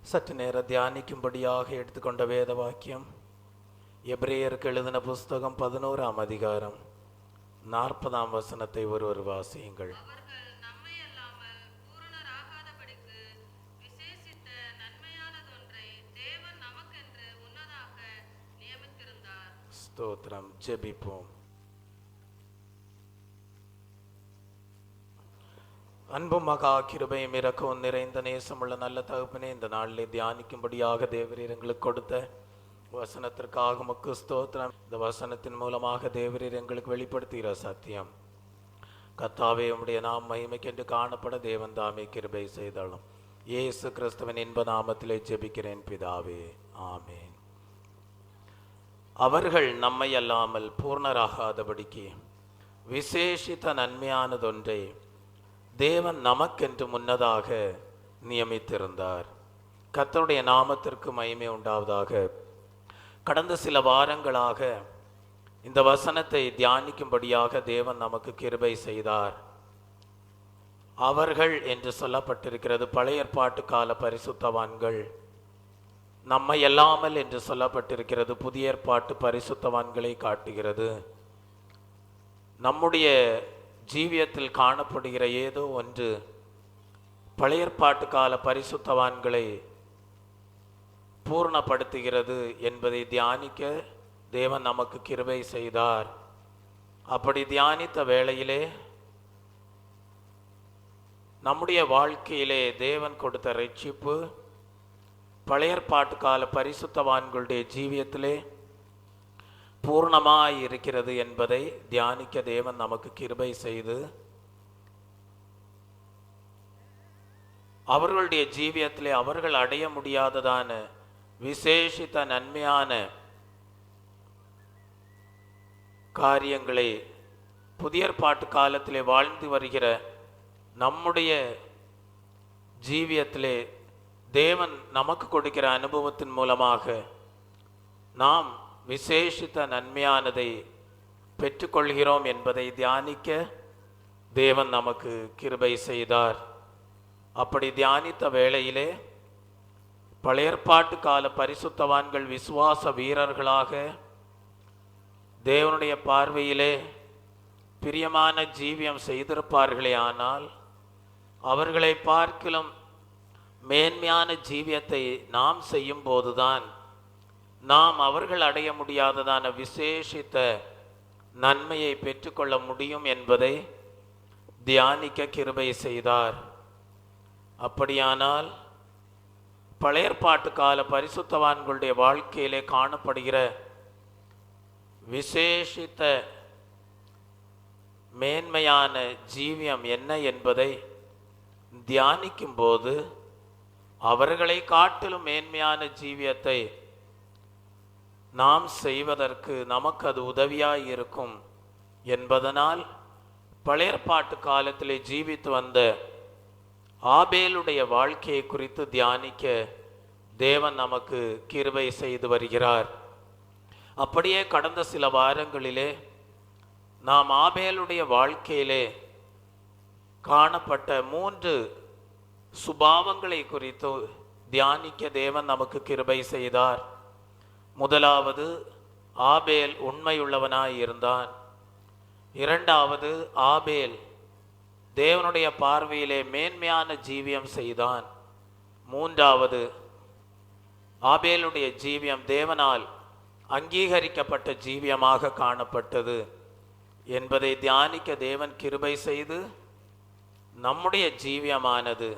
சற்று நேரம் தியானிக்கும்படியாக எடுத்துக்கொண்ட வேத வாக்கியம் எபிரேயருக்கு எழுதின புஸ்தகம் 11ஆம் அதிகாரம் 40ஆம் வசனத்தை ஒருவர் வாசியுங்கள். ஸ்தோத்திரம். ஜெபிப்போம். அன்பும் மகா கிருபையும் இரக்கவும் நிறைந்த நேசமுள்ள நல்ல தகப்பனே, இந்த நாளிலே தியானிக்கும்படியாக தேவரீர் எங்களுக்கு கொடுத்த வசனத்திற்காக உமக்கு ஸ்தோத்திரம். இந்த வசனத்தின் மூலமாக தேவரீர் எங்களுக்கு வெளிப்படுத்துகிற சத்தியம் கர்த்தாவே உம்முடைய நாம் மகிமைக்கென்று காணப்பட தேவன் தாமே கிருபை செய்தாலும் இயேசு கிறிஸ்துவின் இன்ப நாமத்திலே ஜெபிக்கிறேன் பிதாவே, ஆமேன். அவர்கள் நம்மை அல்லாமல் பூர்ணராகாதபடிக்கு விசேஷித்த நன்மையானதொன்றை தேவன் நமக்கென்று முன்னதாக நியமித்திருந்தார். கர்த்தருடைய நாமத்திற்கு மகிமை உண்டாவதாக. கடந்த சில வாரங்களாக இந்த வசனத்தை தியானிக்கும்படியாக தேவன் நமக்கு கிருபை செய்தார். அவர்கள் என்று சொல்லப்பட்டிருக்கிறது பழைய ஏற்பாட்டு கால பரிசுத்தவான்கள். நம்மை அல்லாமல் என்று சொல்லப்பட்டிருக்கிறது புதிய ஏற்பாட்டு பரிசுத்தவான்களை காட்டுகிறது. நம்முடைய ஜீவியத்தில் காணப்படுகிற ஏதோ ஒன்று பழைய ஏற்பாட்டு கால பரிசுத்தவான்களை பூர்ணப்படுத்துகிறது என்பதை தியானிக்க தேவன் நமக்கு கிருபை செய்தார். அப்படி தியானித்த வேளையிலே நம்முடைய வாழ்க்கையிலே தேவன் கொடுத்த ரட்சிப்பு பழைய ஏற்பாட்டு கால பரிசுத்தவான்களுடைய ஜீவியத்திலே பூர்ணமாய் இருக்கிறது என்பதை தியானிக்க தேவன் நமக்கு கிருபை செய்து அவர்களுடைய ஜீவியத்திலே அவர்கள் அடைய முடியாததான விசேஷித்த நன்மையான காரியங்களை புதிய ஏற்பாட்டு காலத்திலே வாழ்ந்து வருகிற நம்முடைய ஜீவியத்திலே தேவன் நமக்கு கொடுக்கிற அனுபவத்தின் மூலமாக நாம் விசேஷித்த நன்மையானதை பெற்றுக்கொள்கிறோம் என்பதை தியானிக்க தேவன் நமக்கு கிருபை செய்தார். அப்படி தியானித்த வேளையிலே பழைய ஏற்பாட்டு கால பரிசுத்தவான்கள் விசுவாச வீரர்களாக தேவனுடைய பார்வையிலே பிரியமான ஜீவியம் செய்திருப்பார்களே, ஆனால் அவர்களை பார்க்கிலும் மேன்மையான ஜீவியத்தை நாம் செய்யும் போதுதான் நாம் அவர்கள் அடைய முடியாததான விசேஷித்த நன்மையை பெற்றுக்கொள்ள முடியும் என்பதை தியானிக்க கிருபை செய்தார். அப்படியானால் பழைய ஏற்பாட்டு கால பரிசுத்தவான்களுடைய வாழ்க்கையிலே காணப்படுகிற விசேஷித்த மேன்மையான ஜீவியம் என்ன என்பதை தியானிக்கும் போது அவர்களை காட்டிலும் மேன்மையான ஜீவியத்தை நாம் செய்வதற்கு நமக்கு அது உதவியாய் இருக்கும் என்பதனால் பழைய ஏற்பாட்டு காலத்திலே ஜீவித்து வந்த ஆபேலுடைய வாழ்க்கையை குறித்து தியானிக்க தேவன் நமக்கு கிருபை செய்து வருகிறார். அப்படியே கடந்த சில வாரங்களிலே நாம் ஆபேலுடைய வாழ்க்கையிலே காணப்பட்ட 3 சுபாவங்களை குறித்து தியானிக்க தேவன் நமக்கு கிருபை செய்தார். முதலாவது, ஆபேல் உண்மையுள்ளவனாய் இருந்தான். இரண்டாவது, ஆபேல் தேவனுடைய பார்வையிலே மேன்மையான ஜீவியம் செய்தான். மூன்றாவது, ஆபேலுடைய ஜீவியம் தேவனால் அங்கீகரிக்கப்பட்ட ஜீவியமாக காணப்பட்டது என்பதை தியானிக்க தேவன் கிருபை செய்து நம்முடைய ஜீவியமானது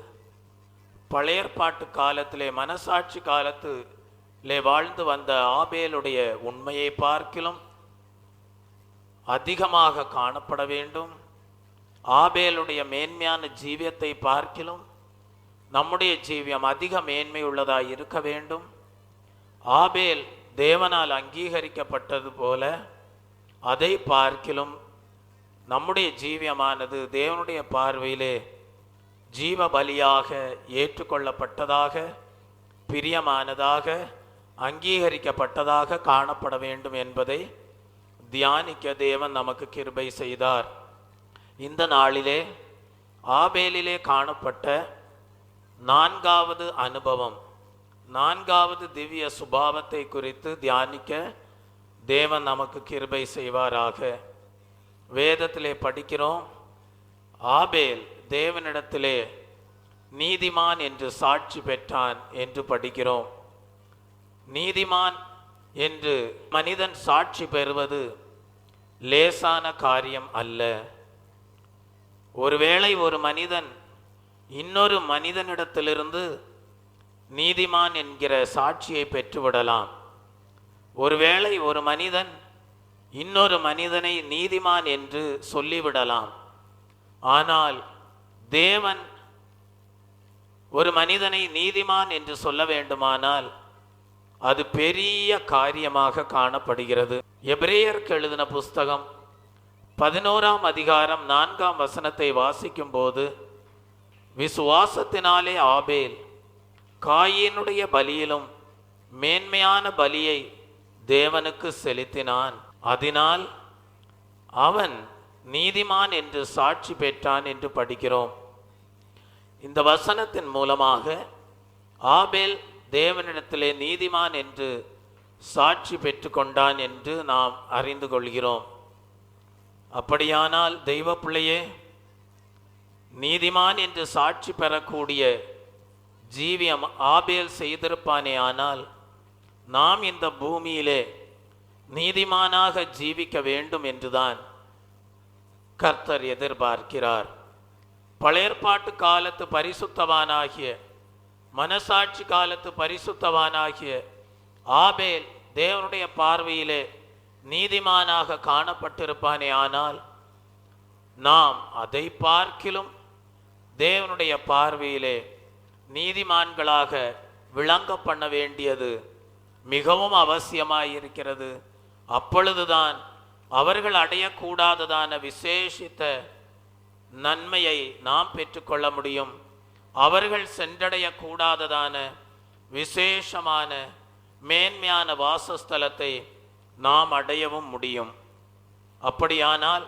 பழைய ஏற்பாட்டு காலத்திலே மனசாட்சி காலத்திலே வாழ்ந்து வந்த ஆபேலுடைய உண்மையை பார்க்கிலும் அதிகமாக காணப்பட வேண்டும். ஆபேலுடைய மேன்மையான ஜீவியத்தை பார்க்கிலும் நம்முடைய ஜீவியம் அதிக மேன்மை உள்ளதாய் இருக்க வேண்டும். ஆபேல் தேவனால் அங்கீகரிக்கப்பட்டது போல அதை பார்க்கிலும் நம்முடைய ஜீவியமானது தேவனுடைய பார்வையிலே ஜீவ பலியாக ஏற்றுக்கொள்ளப்பட்டதாக, பிரியமானதாக, அங்கீகரிக்கப்பட்டதாக காணப்பட வேண்டும் என்பதை தியானிக்க தேவன் நமக்கு கிருபை செய்தார். இந்த நாளிலே ஆபேலிலே காணப்பட்ட 4வது அனுபவம் நான்காவது திவ்ய சுபாவத்தை குறித்து தியானிக்க தேவன் நமக்கு கிருபை செய்வாராக. வேதத்திலே படிக்கிறோம், ஆபேல் தேவனிடத்திலே நீதிமான் என்று சாட்சி பெற்றான் என்று படிக்கிறோம். நீதிமான் என்று மனிதன் சாட்சி பெறுவது லேசான காரியம் அல்ல. ஒருவேளை ஒரு மனிதன் இன்னொரு மனிதனிடத்திலிருந்து நீதிமான் என்கிற சாட்சியை பெற்றுவிடலாம். ஒருவேளை ஒரு மனிதன் இன்னொரு மனிதனை நீதிமான் என்று சொல்லிவிடலாம். ஆனால் தேவன் ஒரு மனிதனை நீதிமான் என்று சொல்ல வேண்டுமானால் அது பெரிய காரியமாக காணப்படுகிறது. எபிரேயருக்கு எழுதின புஸ்தகம் 11ஆம் அதிகாரம் 4ஆம் வசனத்தை வாசிக்கும் போது, விசுவாசத்தினாலே ஆபேல் காயினுடைய பலியிலும் மேன்மையான பலியை தேவனுக்கு செலுத்தினான், அதனால் அவன் நீதிமான் என்று சாட்சி பெற்றான் என்று படிக்கிறோம். இந்த வசனத்தின் மூலமாக ஆபேல் தேவனிடத்திலே நீதிமான் என்று சாட்சி பெற்று கொண்டான் என்று நாம் அறிந்து கொள்கிறோம். அப்படியானால் தெய்வ பிள்ளையே, நீதிமான் என்று சாட்சி பெறக்கூடிய ஜீவியம் ஆபேல் செய்திருப்பானே, ஆனால் நாம் இந்த பூமியிலே நீதிமானாக ஜீவிக்க வேண்டும் என்றுதான் கர்த்தர் எதிர்பார்க்கிறார். பழையற்பாட்டு காலத்து பரிசுத்தவானாகிய, மனசாட்சி காலத்து பரிசுத்தவானாகிய ஆபேல் தேவனுடைய பார்வையிலே நீதிமானாக காணப்பட்டிருப்பானே, ஆனால் நாம் அதை பார்க்கிலும் தேவனுடைய பார்வையிலே நீதிமான்களாக விளங்க பண்ண வேண்டியது மிகவும் அவசியமாயிருக்கிறது. அப்பொழுதுதான் அவர்கள் அடையக்கூடாததான விசேஷித்த நன்மையை நாம் பெற்றுக்கொள்ள முடியும். அவர்கள் சென்றடையக்கூடாததான விசேஷமான மேன்மையான வாசஸ்தலத்தை நாம் அடையவும் முடியும். அப்படியானால்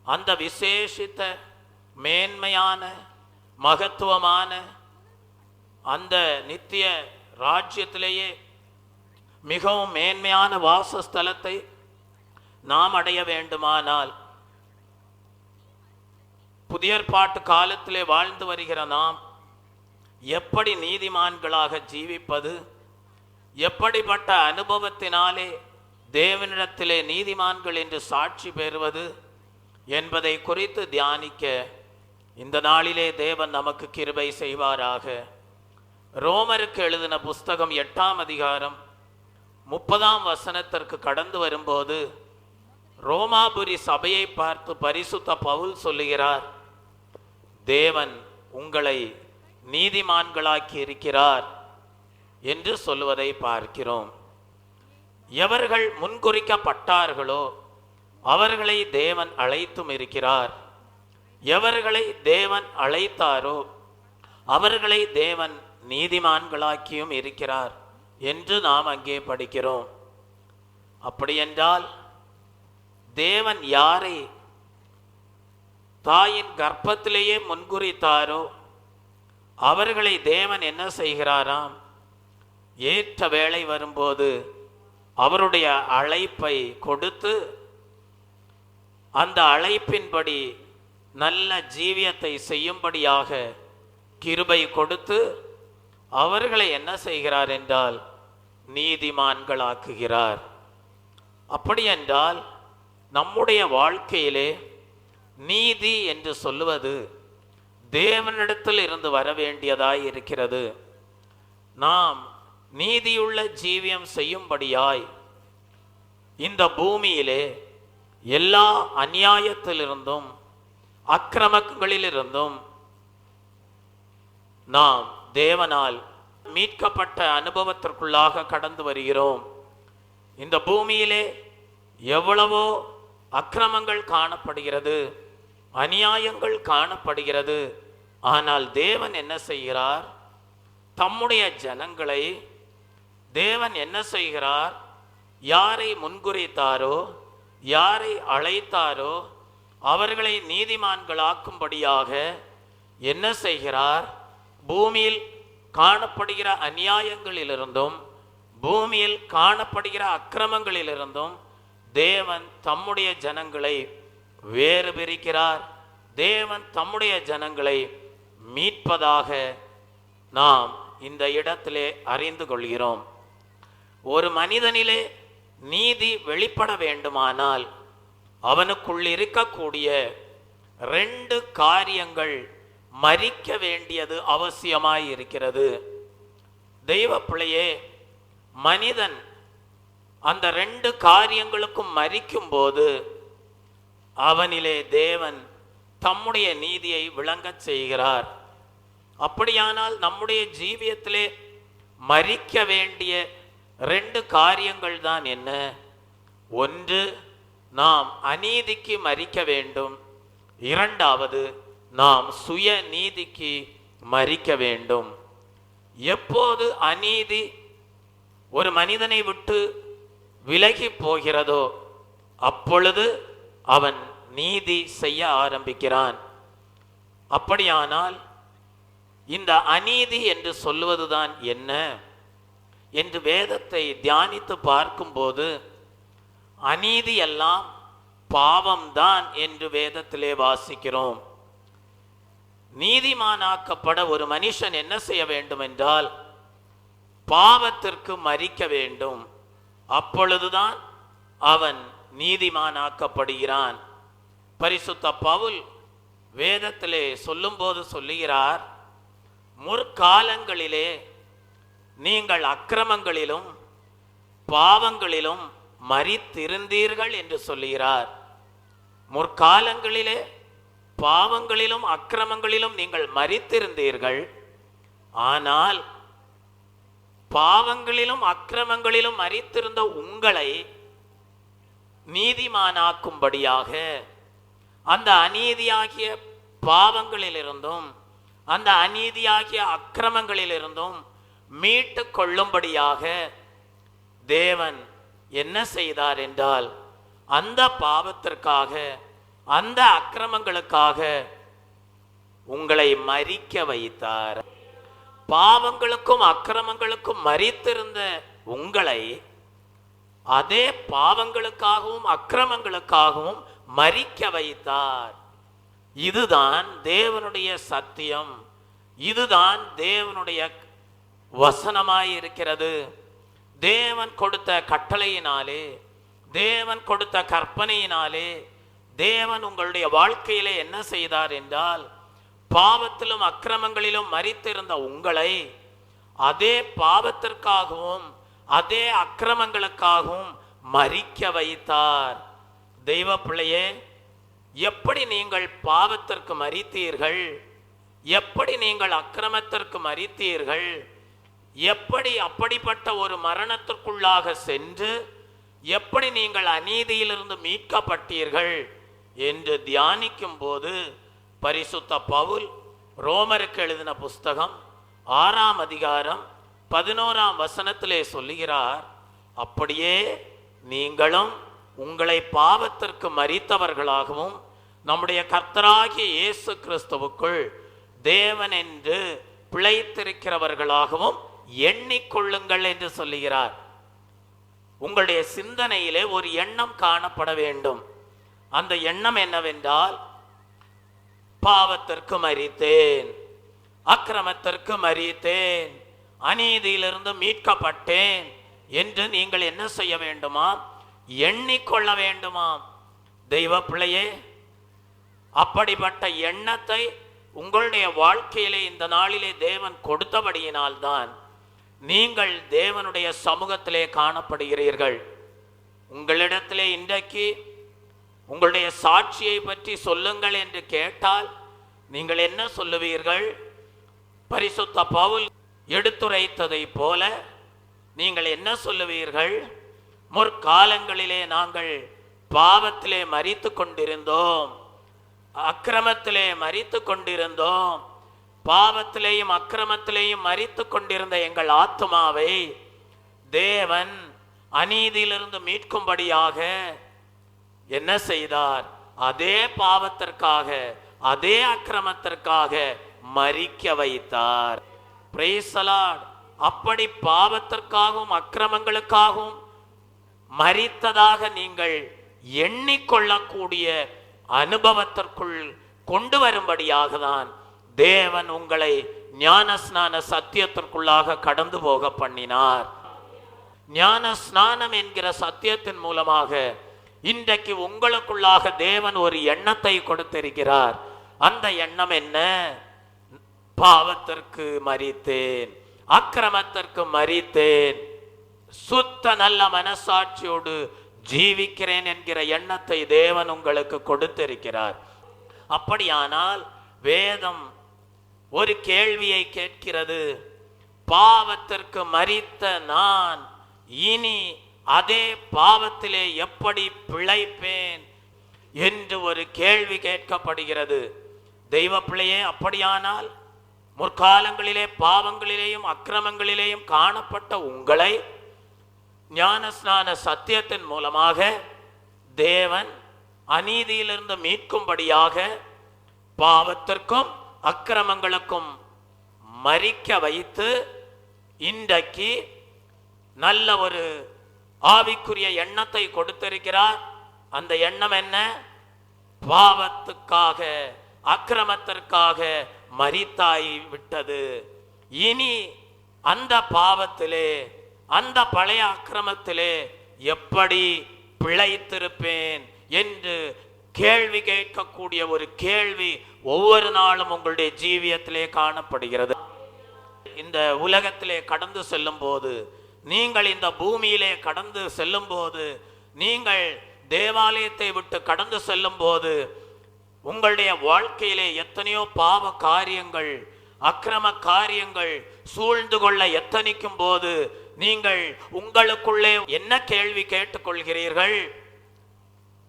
அந்த விசேஷித்த மேன்மையான மகத்துவமான அந்த நித்திய ராஜ்யத்திலேயே மிகவும் மேன்மையான வாசஸ்தலத்தை நாம் அடைய வேண்டுமானால், புதிய ஏற்பாட்டு காலத்திலே வாழ்ந்து வருகிற நாம் எப்படி நீதிமான்களாக ஜீவிப்பது, எப்படிப்பட்ட அனுபவத்தினாலே தேவனிடத்திலே நீதிமான்கள் என்று சாட்சி பெறுவது என்பதை குறித்து தியானிக்க இந்த நாளிலே தேவன் நமக்கு கிருபை செய்வாராக. ரோமருக்கு எழுதின புஸ்தகம் 8ஆம் அதிகாரம் 30ஆம் வசனத்திற்கு கடந்து வரும்போது, ரோமாபுரி சபையை பார்த்து பரிசுத்த பவுல் சொல்லுகிறார், தேவன் உங்களை நீதிமான்களாக்கி இருக்கிறார் என்று சொல்லுவதை பார்க்கிறோம். எவர்கள் முன்குறிக்கப்பட்டார்களோ அவர்களை தேவன் அழைத்தும் இருக்கிறார். எவர்களை தேவன் அழைத்தாரோ அவர்களை தேவன் நீதிமான்களாக்கியும் இருக்கிறார் என்று நாம் அங்கே படிக்கிறோம். அப்படியென்றால் தேவன் யாரை தாயின் கர்ப்பத்திலேயே முன்குறித்தாரோ அவர்களை தேவன் என்ன செய்கிறாராம், ஏற்ற வேளை வரும்போது அவருடைய அழைப்பை கொடுத்து அந்த அழைப்பின்படி நல்ல ஜீவியத்தை செய்யும்படியாக கிருபை கொடுத்து அவர்களை என்ன செய்கிறார் என்றால் நீதிமான்களாக்குகிறார். அப்படி என்றால் நம்முடைய வாழ்க்கையிலே நீதி என்று சொல்லுவது தேவனிடத்தில் இருந்து வர வேண்டியதாய் இருக்கிறது. நாம் நீதியுள்ள ஜீவியம் செய்யும்படியாய் இந்த பூமியிலே எல்லா அநியாயத்திலிருந்தும் அக்கிரமங்களிலிருந்தும் நாம் தேவனால் மீட்கப்பட்ட அனுபவத்திற்குள்ளாக கடந்து வருகிறோம். இந்த பூமியிலே எவ்வளவோ அக்கிரமங்கள் காணப்படுகிறது, அநியாயங்கள் காணப்படுகிறது. ஆனால் தேவன் என்ன செய்கிறார், தம்முடைய ஜனங்களை தேவன் என்ன செய்கிறார், யாரை முன்குறித்தாரோ யாரை அழைத்தாரோ அவர்களை நீதிமான்களாக்கும்படியாக என்ன செய்கிறார், பூமியில் காணப்படுகிற அநியாயங்களிலிருந்தும் பூமியில் காணப்படுகிற அக்கிரமங்களிலிருந்தும் தேவன் தம்முடைய ஜனங்களை வேறு பிரிக்கிறார். தேவன் தம்முடைய ஜனங்களை மீட்பதாக நாம் இந்த இடத்திலே அறிந்து கொள்கிறோம். ஒரு மனிதனிலே நீதி வெளிப்பட வேண்டுமானால் அவனுக்குள் இருக்கக்கூடிய 2 காரியங்கள் மரிக்க வேண்டியது அவசியமாய் இருக்கிறது. தெய்வ பிள்ளையே, மனிதன் அந்த 2 காரியங்களுக்கும் மரிக்கும் போது அவனிலே தேவன் தம்முடைய நீதியை விளங்கச் செய்கிறார். அப்படியானால் நம்முடைய ஜீவியத்திலே மரிக்க வேண்டிய 2 காரியங்கள் தான் என்ன? ஒன்று, நாம் அநீதிக்கு மரிக்க வேண்டும். இரண்டாவது, நாம் சுய நீதிக்கு மரிக்க வேண்டும். எப்போது அநீதி ஒரு மனிதனை விட்டு விலகி போகிறதோ அப்பொழுது அவன் நீதி செய்ய ஆரம்பிக்கிறான். அப்படியானால் இந்த அநீதி என்று சொல்லுவதுதான் என்ன என்று வேதத்தை தியானித்து பார்க்கும்போது, அநீதி எல்லாம் பாவம்தான் என்று வேதத்திலே வாசிக்கிறோம். நீதிமானாக்கப்பட ஒரு மனுஷன் என்ன செய்ய வேண்டும் என்றால் பாவத்திற்கு மரிக்க வேண்டும். அப்பொழுதுதான் அவன் நீதிமானாக்கப்படுகிறான். பரிசுத்த பவுல் வேதத்திலே சொல்லும்போது சொல்லுகிறார், முற்காலங்களிலே நீங்கள் அக்கிரமங்களிலும் பாவங்களிலும் மரித்திருந்தீர்கள் என்று சொல்லுகிறார். முற்காலங்களிலே பாவங்களிலும் அக்கிரமங்களிலும் நீங்கள் மரித்திருந்தீர்கள். ஆனால் பாவங்களிலும் அக்கிரமங்களிலும் மரித்திருந்த உங்களை நீதிமானாக்கும்படியாக அந்த அநீதியாகிய பாவங்களிலிருந்தும் அந்த அநீதியாகிய அக்கிரமங்களிலிருந்தும் மீட்டு கொள்ளும்படியாக தேவன் என்ன செய்தார் என்றால், அந்த பாவத்திற்காக அந்த அக்கிரமங்களுக்காக உங்களை மரிக்க வைத்தார். பாவங்களுக்கும் அக்கிரமங்களுக்கும் மரித்திருந்த உங்களை அதே பாவங்களுக்காகவும் அக்கிரமங்களுக்காகவும் மரிக்க வைத்தார். இதுதான் தேவனுடைய சத்தியம். இதுதான் தேவனுடைய வசனமாயிருக்கிறது. தேவன் கொடுத்த கட்டளையினாலே, தேவன் கொடுத்த கற்பனையினாலே தேவன் உங்களுடைய வாழ்க்கையிலே என்ன செய்தார் என்றால், பாவத்திலும் அக்கிரமங்களிலும் மரித்திருந்த உங்களை அதே பாவத்திற்காகவும் அதே அக்கிரமங்களுக்காகவும் மரிக்க வைத்தார். தெய்வ பிள்ளையே, எப்படி நீங்கள் பாவத்திற்கு மரித்தீர்கள், எப்படி நீங்கள் அக்கிரமத்திற்கு மரித்தீர்கள், எப்படி அப்படிப்பட்ட ஒரு மரணத்திற்குள்ளாக சென்று எப்படி நீங்கள் அநீதியிலிருந்து மீட்கப்பட்டீர்கள் என்று தியானிக்கும் போது பரிசுத்த பவுல் ரோமருக்கு எழுதின புஸ்தகம் 6ஆம் அதிகாரம் 11ஆம் வசனத்திலே சொல்லுகிறார், அப்படியே நீங்களும் உங்களை பாவத்திற்கு மரித்தவர்களாகவும் நம்முடைய கர்த்தராகிய இயேசு கிறிஸ்துவுக்குள் தேவன் என்று பிழைத்திருக்கிறவர்களாகவும் எண்ணிக்கொள்ளுங்கள் என்று சொல்லுகிறார். உங்களுடைய சிந்தனையிலே ஒரு எண்ணம் காணப்பட வேண்டும். அந்த எண்ணம் என்னவென்றால், பாவத்திற்கு மரித்தேன், அக்கிரமத்திற்கு மரித்தேன், அநீதியிலிருந்து மீட்கப்பட்டேன் என்று நீங்கள் என்ன செய்ய வேண்டுமாம்? எண்ணிக்கொள்ள வேண்டுமாம். தெய்வ பிள்ளையே, அப்படிப்பட்ட எண்ணத்தை உங்களுடைய வாழ்க்கையிலே இந்த நாளிலே தேவன் கொடுத்தபடியினால்தான் நீங்கள் தேவனுடைய சமூகத்திலே காணப்படுகிறீர்கள். உங்களிடத்திலே இன்றைக்கு உங்களுடைய சாட்சியை பற்றி சொல்லுங்கள் என்று கேட்டால் நீங்கள் என்ன சொல்லுவீர்கள்? பரிசுத்த பவுல் எடுத்துரைத்ததை போல நீங்கள் என்ன சொல்லுவீர்கள்? முற்காலங்களிலே நாங்கள் பாவத்திலே மரித்து கொண்டிருந்தோம், அக்கிரமத்திலே மரித்து கொண்டிருந்தோம், பாவத்திலேயும் அக்கிரமத்திலேயும் மரித்து கொண்டிருந்த எங்கள் ஆத்துமாவை தேவன் அநீதியிலிருந்து மீட்கும்படியாக என்ன செய்தார்? அதே பாவத்திற்காக அதே அக்கிரமத்திற்காக மரிக்க வைத்தார். Praise the Lord. அப்படி பாவத்திற்காகவும் அக்கிரமங்களுக்காகவும் மரித்ததாக நீங்கள் எண்ணிக்கொள்ளக்கூடிய அனுபவத்திற்குள் கொண்டு வரும்படியாக தான் தேவன் உங்களை ஞானஸ்நான சத்தியத்திற்குள்ளாக கடந்து போக பண்ணினார். ஞான ஸ்நானம் என்கிற சத்தியத்தின் மூலமாக இன்றைக்கு உங்களுக்குள்ளாக தேவன் ஒரு எண்ணத்தை கொடுத்திருக்கிறார். அந்த எண்ணம் என்ன? பாவத்திற்கு மரித்தேன், அக்கிரமத்திற்கு மரித்தேன், சுத்த நல்ல மனசாட்சியோடு ஜீவிக்கிறேன் என்கிற எண்ணத்தை தேவன் உங்களுக்கு கொடுத்திருக்கிறார். அப்படியானால் வேதம் ஒரு கேள்வியை கேட்கிறது. பாவத்திற்கு மரித்த நான் இனி அதே பாவத்திலே எப்படி பிழைப்பேன் என்று ஒரு கேள்வி கேட்கப்படுகிறது. தெய்வ பிள்ளையே, அப்படியானால் முற்காலங்களிலே பாவங்களிலேயும் அக்கிரமங்களிலேயும் காணப்பட்ட உங்களை ஞானஸ்நான சத்தியத்தின் மூலமாக தேவன் அநீதியிலிருந்து மீட்கும்படியாக பாவத்திற்கும் அக்கிரமங்களுக்கும் மரிக்க வைத்து இன்றைக்கு நல்ல ஒரு ஆவிக்குரிய எண்ணத்தை கொடுத்திருக்கிறார். அந்த எண்ணம் என்ன? பாவத்துக்காக அக்கிரமத்திற்காக மரித்தாய் விட்டது. இனி அந்த பாவத்திலே, அந்த பழைய அக்கிரமத்திலே எப்படி பிழைத்திருப்பேன் என்று கேள்வி கேட்கக்கூடிய ஒரு கேள்வி ஒவ்வொரு நாளும் உங்களுடைய ஜீவியத்திலே காணப்படுகிறது. இந்த உலகத்திலே கடந்து செல்லும் போது, நீங்கள் இந்த பூமியிலே கடந்து செல்லும் போது, நீங்கள் தேவாலயத்தை விட்டு கடந்து செல்லும் போது, உங்களுடைய வாழ்க்கையிலே எத்தனையோ பாவ காரியங்கள், அக்கிரம காரியங்கள் சூழ்ந்து கொள்ள எத்தனிக்கும் போது நீங்கள் உங்களுக்குள்ளே என்ன கேள்வி கேட்டுக்கொள்கிறீர்கள்?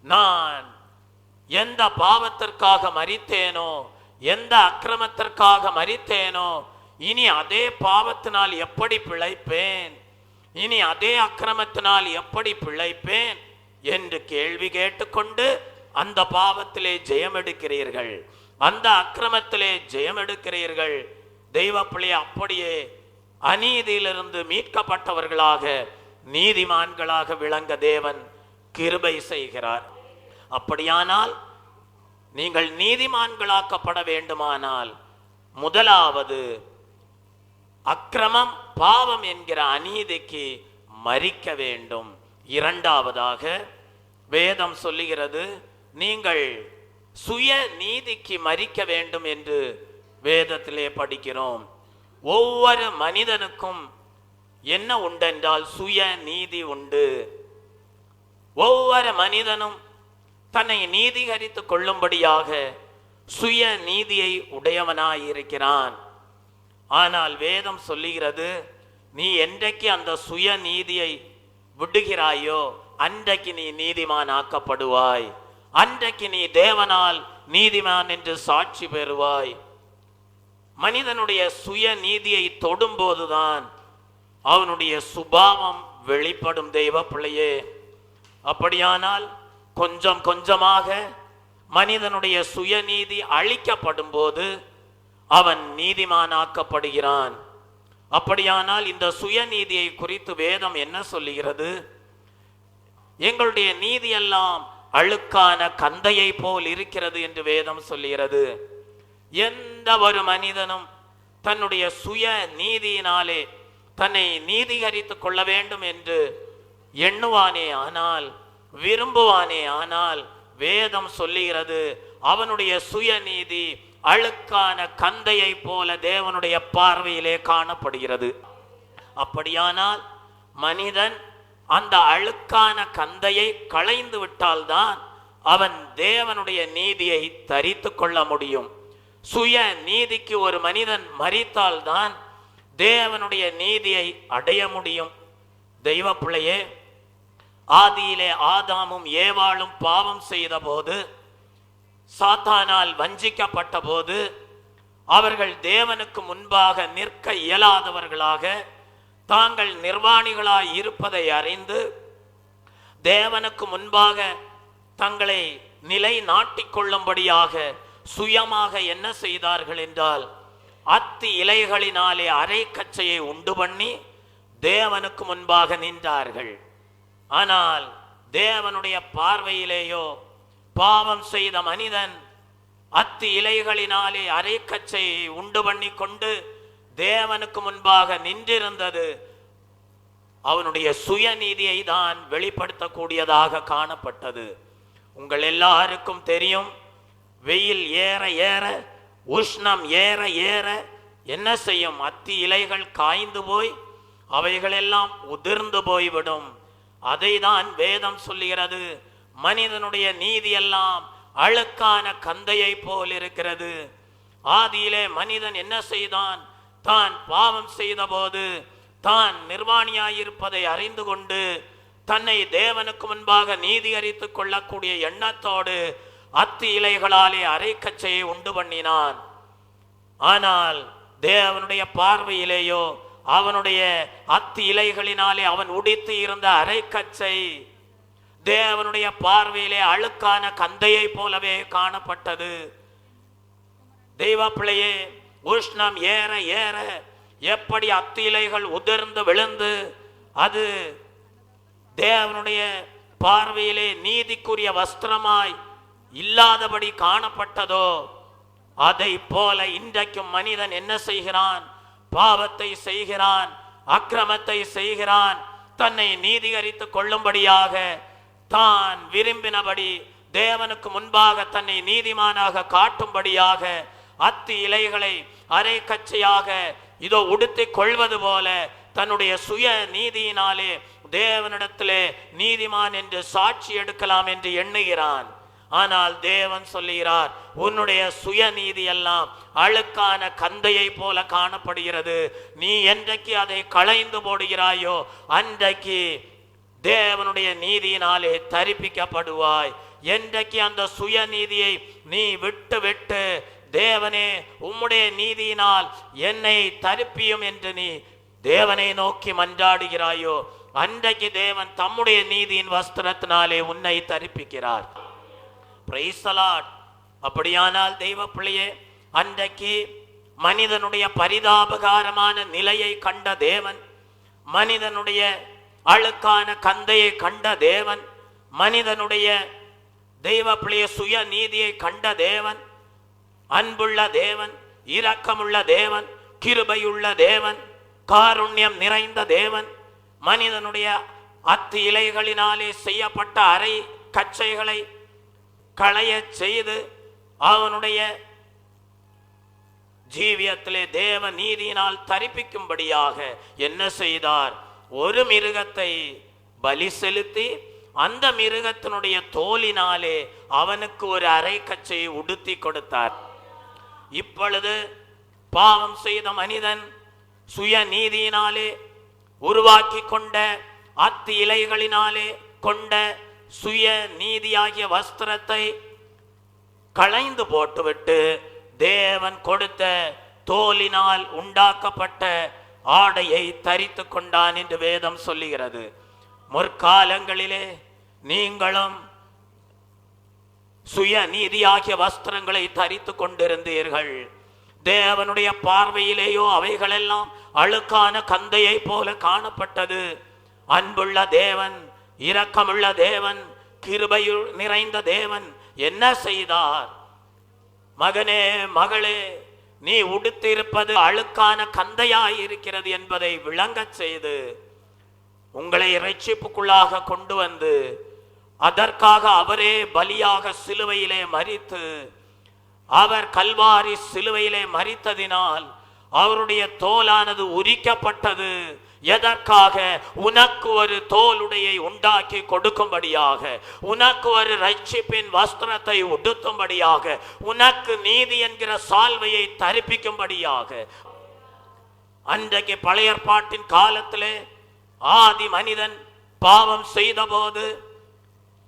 நான் எந்த பாவத்திற்காக மரித்தேனோ, எந்த அக்கிரமத்திற்காக மரித்தேனோ, இனி அதே பாவத்தினால் எப்படி பிழைப்பேன், இனி அதே அக்கிரமத்தினால் எப்படி பிழைப்பேன் என்று கேள்வி கேட்டுக்கொண்டு அந்த பாவத்திலே ஜெயம் எடுக்கிறீர்கள், அந்த அக்கிரமத்திலே ஜெயம் எடுக்கிறீர்கள். தெய்வ பிள்ளை, அப்படியே அநீதியிலிருந்து மீட்கப்பட்டவர்களாக நீதிமான்களாக விளங்க தேவன் கிருபை செய்கிறார். அப்படியானால் நீங்கள் நீதிமான்களாக்கப்பட வேண்டுமானால் முதலாவது அக்கிரமம் பாவம் என்கிற அநீதிக்கு மரிக்க வேண்டும். இரண்டாவதாக வேதம் சொல்லுகிறது, நீங்கள் சுய நீதிக்கு மரிக்க வேண்டும் என்று வேதத்திலே படிக்கிறோம். ஒவ்வொரு மனிதனுக்கும் என்ன உண்டென்றால் சுய நீதி உண்டு. ஒவ்வொரு மனிதனும் தன்னை நீதிகரித்துக் கொள்ளும்படியாக சுய நீதியை உடையவனாயிருக்கிறான். ஆனால் வேதம் சொல்லுகிறது, நீ என்றைக்கு அந்த சுய நீதியை விடுகிறாயோ அன்றைக்கு நீ நீதிமான் ஆக்கப்படுவாய், அன்றைக்கு நீ தேவனால் நீதிமான் என்று சாட்சி பெறுவாய். மனிதனுடைய சுய நீதியை தொடும்போதுதான் அவனுடைய சுபாவம் வெளிப்படும். தெய்வ பிள்ளையே, அப்படியானால் கொஞ்சம் கொஞ்சமாக மனிதனுடைய சுயநீதி அழிக்கப்படும் போது அவன் நீதிமானாக்கப்படுகிறான். அப்படியானால் இந்த சுயநீதியை குறித்து வேதம் என்ன சொல்லுகிறது? எங்களுடைய நீதியெல்லாம் அழுக்கான கந்தையை போல் இருக்கிறது என்று வேதம் சொல்லுகிறது. எந்த ஒரு மனிதனும் தன்னுடைய சுய நீதியினாலே தன்னை நீதிகரித்துக் கொள்ள வேண்டும் என்று எண்ணுவானே ஆனால், விரும்புவானே ஆனால், வேதம் சொல்லுகிறது அவனுடைய சுயநீதி அழுக்கான கந்தையை போல தேவனுடைய பார்வையிலே காணப்படுகிறது. அப்படியானால் மனிதன் அந்த அழுக்கான கந்தையை களைந்து விட்டால்தான் அவன் தேவனுடைய நீதியை தரித்து கொள்ள முடியும். சுய நீதிக்கு ஒரு மனிதன் மரித்தால்தான் தேவனுடைய நீதியை அடைய முடியும். தெய்வ பிள்ளையே, ஆதியிலே ஆதாமும் ஏவாளும் பாவம் செய்த போது, சாத்தானால் வஞ்சிக்கப்பட்ட போது, அவர்கள் தேவனுக்கு முன்பாக நிற்க இயலாதவர்களாக தாங்கள் நிர்வாணிகளாய் இருப்பதை அறிந்து தேவனுக்கு முன்பாக தங்களை நிலை நாட்டிக் கொள்ளும்படியாக சுயமாக என்ன செய்தார்கள் என்றால் அத்தி இலைகளினாலே அரைக்கச்சையை உண்டு பண்ணி தேவனுக்கு முன்பாக நின்றார்கள். ஆனால் தேவனுடைய பார்வையிலேயோ பாவம் செய்த மனிதன் அத்தி இலைகளினாலே அரைக்கச்சையை உண்டு பண்ணி கொண்டு தேவனுக்கு முன்பாக நின்றிருந்தது அவனுடைய சுயநீதியை தான் வெளிப்படுத்தக்கூடியதாக காணப்பட்டது. உங்கள் எல்லாருக்கும் தெரியும், வெயில் ஏற ஏற, உஷ்ணம் ஏற ஏற என்ன செய்யும்? அத்தி இலைகள் காய்ந்து போய் அவைகளெல்லாம் உதிர்ந்து போய்விடும். அதை தான் வேதம் சொல்லுகிறது. மனிதனுடைய நீதி எல்லாம் அழுக்கான கந்தையை போல் இருக்கிறது. ஆதியிலே மனிதன் என்ன செய்தான்? தான் பாவம் செய்த போது தான் நிர்வாணியாயிருப்பதை அறிந்து கொண்டு தன்னை தேவனுக்கு முன்பாக நீதியரித்துக் கொள்ளக்கூடிய எண்ணத்தோடு அத்தி இலைகளாலே அரைக்கச்சையை உண்டு பண்ணினான். ஆனால் தேவனுடைய பார்வையிலேயோ அவனுடைய அத்தி இலைகளினாலே அவன் உடித்து இருந்த அரைக்கச்சை தேவனுடைய பார்வையிலே அழுக்கான கந்தையை போலவே காணப்பட்டது. தெய்வ பிள்ளையே, உஷ்ணம் ஏற ஏற எப்படி அத்தி இலைகள் உதிர்ந்து விழுந்து அது தேவனுடைய பார்வையிலே நீதிக்குரிய வஸ்திரமாய் இல்லாதபடி காணப்பட்டதோ, அதை போல இன்றைக்கும் மனிதன் என்ன செய்கிறான்? பாவத்தை செய்கிறான், அக்கிரமத்தை செய்கிறான். தன்னை நீதிகரித்துக் கொள்ளும்படியாக தான் விரும்பினபடி தேவனுக்கு முன்பாக தன்னை நீதிமானாக காட்டும்படியாக அத்தி இலைகளை அரைக்கச்சையாக இதோ உடுத்திக் கொள்வது போல தன்னுடைய சுய நீதியினாலே தேவனிடத்திலே நீதிமான் என்று சாட்சி எடுக்கலாம் என்று எண்ணுகிறான். ஆனால் தேவன் சொல்லுகிறார், உன்னுடைய சுயநீதி எல்லாம் அழுக்கான கந்தையை போல காணப்படுகிறது. நீ என்றைக்கு அதை களைந்து போடுகிறாயோ அன்றைக்கு தேவனுடைய நீதியினாலே தரிப்பிக்கப்படுவாய். என்றைக்கு அந்த சுயநீதியை நீ விட்டு விட்டு தேவனே உம்முடைய நீதியினால் என்னை தரிப்பியும் என்று நீ தேவனை நோக்கி மன்றாடுகிறாயோ அன்றைக்கு தேவன் தம்முடைய நீதியின் வஸ்திரத்தினாலே உன்னை தரிப்பிக்கிறார். Praise the Lord. அப்படியானால் தெய்வ பிள்ளையே, அன்றைக்கு மனிதனுடைய பரிதாபகாரமான நிலையை கண்ட தேவன், மனிதனுடைய அழுக்கான கந்தையை கண்ட தேவன், மனிதனுடைய தெய்வ பிள்ளைய சுய நீதியை கண்ட தேவன், அன்புள்ள தேவன், இரக்கமுள்ள தேவன், கிருபையுள்ள தேவன், காருண்யம் நிறைந்த தேவன், மனிதனுடைய அத்தி இலைகளினாலே செய்யப்பட்ட அரை கச்சைகளை களைய செய்து அவனுடைய ஜீவியத்திலே தேவ நீதியினால் தரிப்பிக்கும்படியாக என்ன செய்தார்? ஒரு மிருகத்தை பலி செலுத்தி அந்த மிருகத்தினுடைய தோலினாலே அவனுக்கு ஒரு அரைக்கச்சையை உடுத்தி கொடுத்தார். இப்பொழுது பாவம் செய்த மனிதன் சுய நீதியினாலே உருவாக்கி கொண்ட அத்தி இலைகளினாலே கொண்ட சுய நீதியாகிய வஸ்திரத்தை களைந்து போட்டுவிட்டு தேவன் கொடுத்த தோலினால் உண்டாக்கப்பட்ட ஆடையை தரித்து கொண்டான் என்று வேதம் சொல்லுகிறது. முற்காலங்களிலே நீங்களும் சுய நீதியாகிய வஸ்திரங்களை தரித்து கொண்டிருந்தீர்கள். தேவனுடைய பார்வையிலேயோ அவைகளெல்லாம் அழுக்கான கந்தையை போல காணப்பட்டது. அன்புள்ள தேவன், இரக்கமுள்ள தேவன், கிருபையுள் நிறைந்த தேவன் என்ன செய்தார்? மகனே, மகளே, நீ உடுத்திருப்பது அழுக்கான கந்தையாய் இருக்கிறது என்பதை விளங்கச் செய்து உங்களை இரட்சிப்புக்குள்ளாக கொண்டு வந்து அதற்காக அவரே பலியாக சிலுவையிலே மரித்து, அவர் கல்வாரி சிலுவையிலே மரித்ததினால் அவருடைய தோலானது உரிக்கப்பட்டது. எதற்காக? உனக்கு ஒரு தோலுடையை உண்டாக்கி கொடுக்கும்படியாக, உனக்கு ஒரு ரட்சிப்பின் வஸ்திரத்தை உடுத்தும்படியாக, உனக்கு நீதி என்கிற சால்வையை தரிப்பிக்கும்படியாக. அன்றைக்கு பழைய ஏற்பாட்டின் காலத்திலே ஆதி மனிதன் பாவம் செய்த போது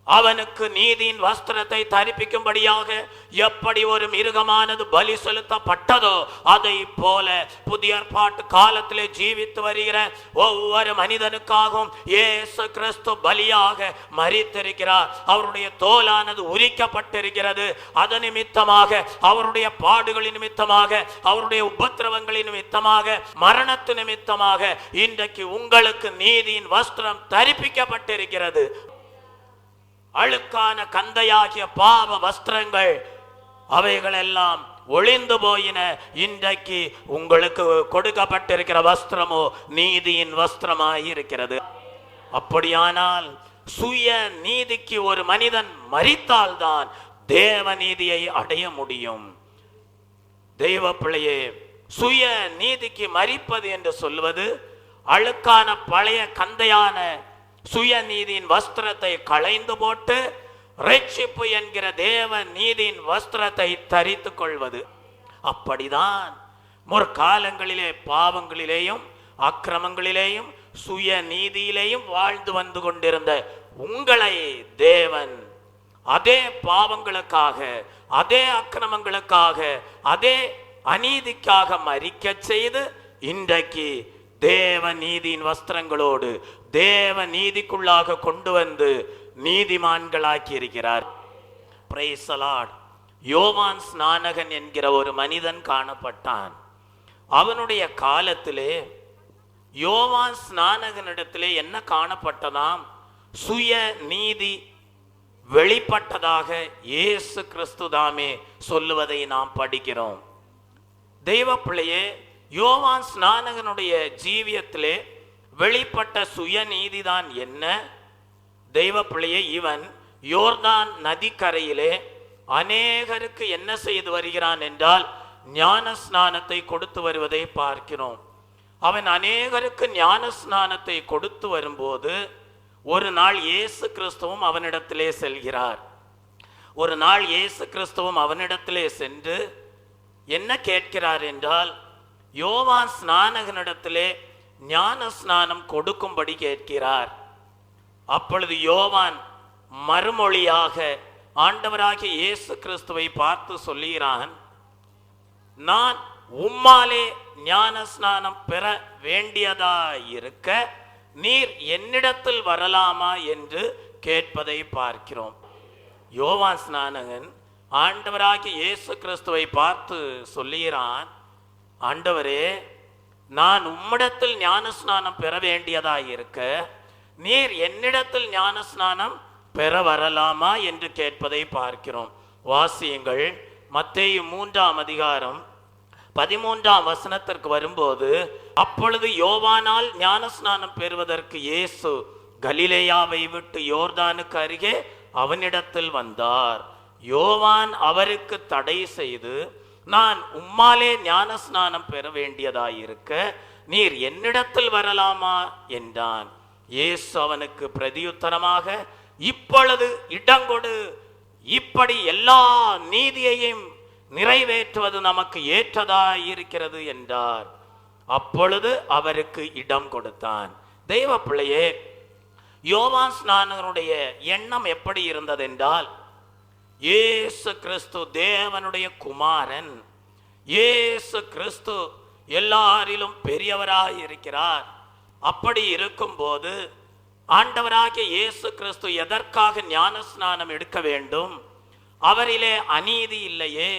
அவனுக்கு நீதியின் வஸ்திரத்தை தரிப்பிக்கும்படியாக எப்படி ஒரு மிருகமானது பலி செலுத்தப்பட்டதோ அதை போல புதிய ஏற்பாட்டு காலத்திலே ஜீவித்து வருகிற ஒவ்வொரு மனிதனுக்காகவும் இயேசு கிறிஸ்து பலியாக மரித்திருக்கிறார். அவருடைய தோலானது உரிக்கப்பட்டிருக்கிறது. அது நிமித்தமாக, அவருடைய பாடுகளின் நிமித்தமாக, அவருடைய உபத்திரவங்களின் நிமித்தமாக, மரணத்து நிமித்தமாக இன்றைக்கு உங்களுக்கு நீதியின் வஸ்திரம் தரிப்பிக்கப்பட்டிருக்கிறது. அழுக்கான கந்தையாகிய பாவ வஸ்திரங்கள் அவைகளெல்லாம் ஒளிந்து போயின. இன்றைக்கு உங்களுக்கு கொடுக்கப்பட்டிருக்கிற வஸ்திரமோ நீதியின் வஸ்திரமாய் இருக்கிறது. அப்படியானால் சுய நீதிக்கு ஒரு மனிதன் மரித்தால்தான் தேவ நீதியை அடைய முடியும். தெய்வ பிள்ளையே, சுய நீதிக்கு மரிப்பது என்று சொல்வது அழுக்கான பழைய கந்தையான சுயநீதியின் வஸ்திரத்தை களைந்து போட்டு ரட்சிப்பு என்கிற தேவ நீதியின் வஸ்திரத்தை தரித்து கொள்வது. அப்படிதான் முற்காலங்களிலே பாவங்களிலேயும் அக்கிரமங்களிலேயும் சுய நீதியிலேயும் வாழ்ந்து வந்து கொண்டிருந்த உங்களை தேவன் அதே பாவங்களுக்காக, அதே அக்கிரமங்களுக்காக, அதே அநீதிக்காக மரிக்க செய்து இன்றைக்கு தேவ நீதியின் வஸ்திரங்களோடு தேவ நீதிக்குள்ளாக கொண்டு வந்து நீதிமான்களாக்கி இருக்கிறார். Praise the Lord. யோவான் ஸ்நானகன் என்கிற ஒரு மனிதன் காணப்பட்டான். அவனுடைய காலத்திலே யோவான் ஸ்நானகனிடத்திலே என்ன காணப்பட்டதாம்? சுய நீதி வெளிப்பட்டதாக இயேசு கிறிஸ்து தாமே சொல்லுவதை நாம் படிக்கிறோம். தெய்வ பிள்ளையே, யோவான் ஸ்நானகனுடைய ஜீவியத்திலே வெளிப்பட்ட சுயநீதிதான் என்ன? தெய்வ பிள்ளையே, இவன் யோர்தான் நதிக்கரையிலே அநேகருக்கு என்ன செய்து வருகிறான் என்றால் ஞான ஸ்நானத்தை கொடுத்து வருவதை பார்க்கிறோம். அவன் அநேகருக்கு ஞான ஸ்நானத்தை கொடுத்து வரும்போது ஒரு நாள் இயேசு கிறிஸ்துவும் அவனிடத்திலே செல்கிறார். ஒரு நாள் இயேசு கிறிஸ்துவும் அவனிடத்திலே சென்று என்ன கேட்கிறார் என்றால், யோவான் ஸ்நானகனிடத்திலே ஞான ஸ்நானம் கொடுக்கும்படி கேட்கிறார். அப்பொழுது யோவான் மறுமொழியாக ஆண்டவராகிய இயேசு கிறிஸ்துவை பார்த்து சொல்லுகிறான், நான் உம்மாலே ஞான ஸ்நானம் பெற வேண்டியதாயிருக்க நீர் என்னிடத்தில் வரலாமா என்று கேட்பதை பார்க்கிறோம். யோவான் ஸ்நானகன் ஆண்டவராகிய இயேசு கிறிஸ்துவை பார்த்து சொல்லுகிறான், ஆண்டவரே, நான் உம்மிடத்தில் ஞான ஸ்நானம் பெற வேண்டியதாயிருக்க நீர் என்னிடத்தில் ஞான ஸ்நானம் பெற வரலாமா என்று கேட்பதை பார்க்கிறோம். வாசியுங்கள். மத்தேயு 3ஆம் அதிகாரம் 13ஆம் வசனத்திற்கு வரும்போது, அப்பொழுது யோவானால் ஞான ஸ்நானம் பெறுவதற்கு இயேசு கலிலேயாவை விட்டு யோர்தானுக்கு அருகே அவனிடத்தில் வந்தார். யோவான் அவருக்கு தடை செய்து, நான் உம்மாலே ஞான ஸ்நானம் பெற வேண்டியதாயிருக்க நீர் என்னிடத்தில் வரலாமா என்றான். இயேசு அவனுக்கு பிரதியுத்தரமாக, இப்பொழுது இடங்கொடு, இப்படி எல்லா நீதியையும் நிறைவேற்றுவது நமக்கு ஏற்றதாயிருக்கிறது என்றார். அப்பொழுது அவருக்கு இடம் கொடுத்தான். தெய்வ பிள்ளையே, யோவான் ஸ்நானகனுடைய எண்ணம் எப்படி இருந்ததென்றால், இயேசு கிறிஸ்து தேவனுடைய குமாரன், இயேசு கிறிஸ்து எல்லாரிலும் பெரியவராய் இருக்கிறார். அப்படி இருக்கும்போது ஆண்டவராகிய இயேசு கிறிஸ்து எதற்காக ஞான ஸ்நானம் எடுக்க வேண்டும்? அவரிலே அநீதி இல்லையே,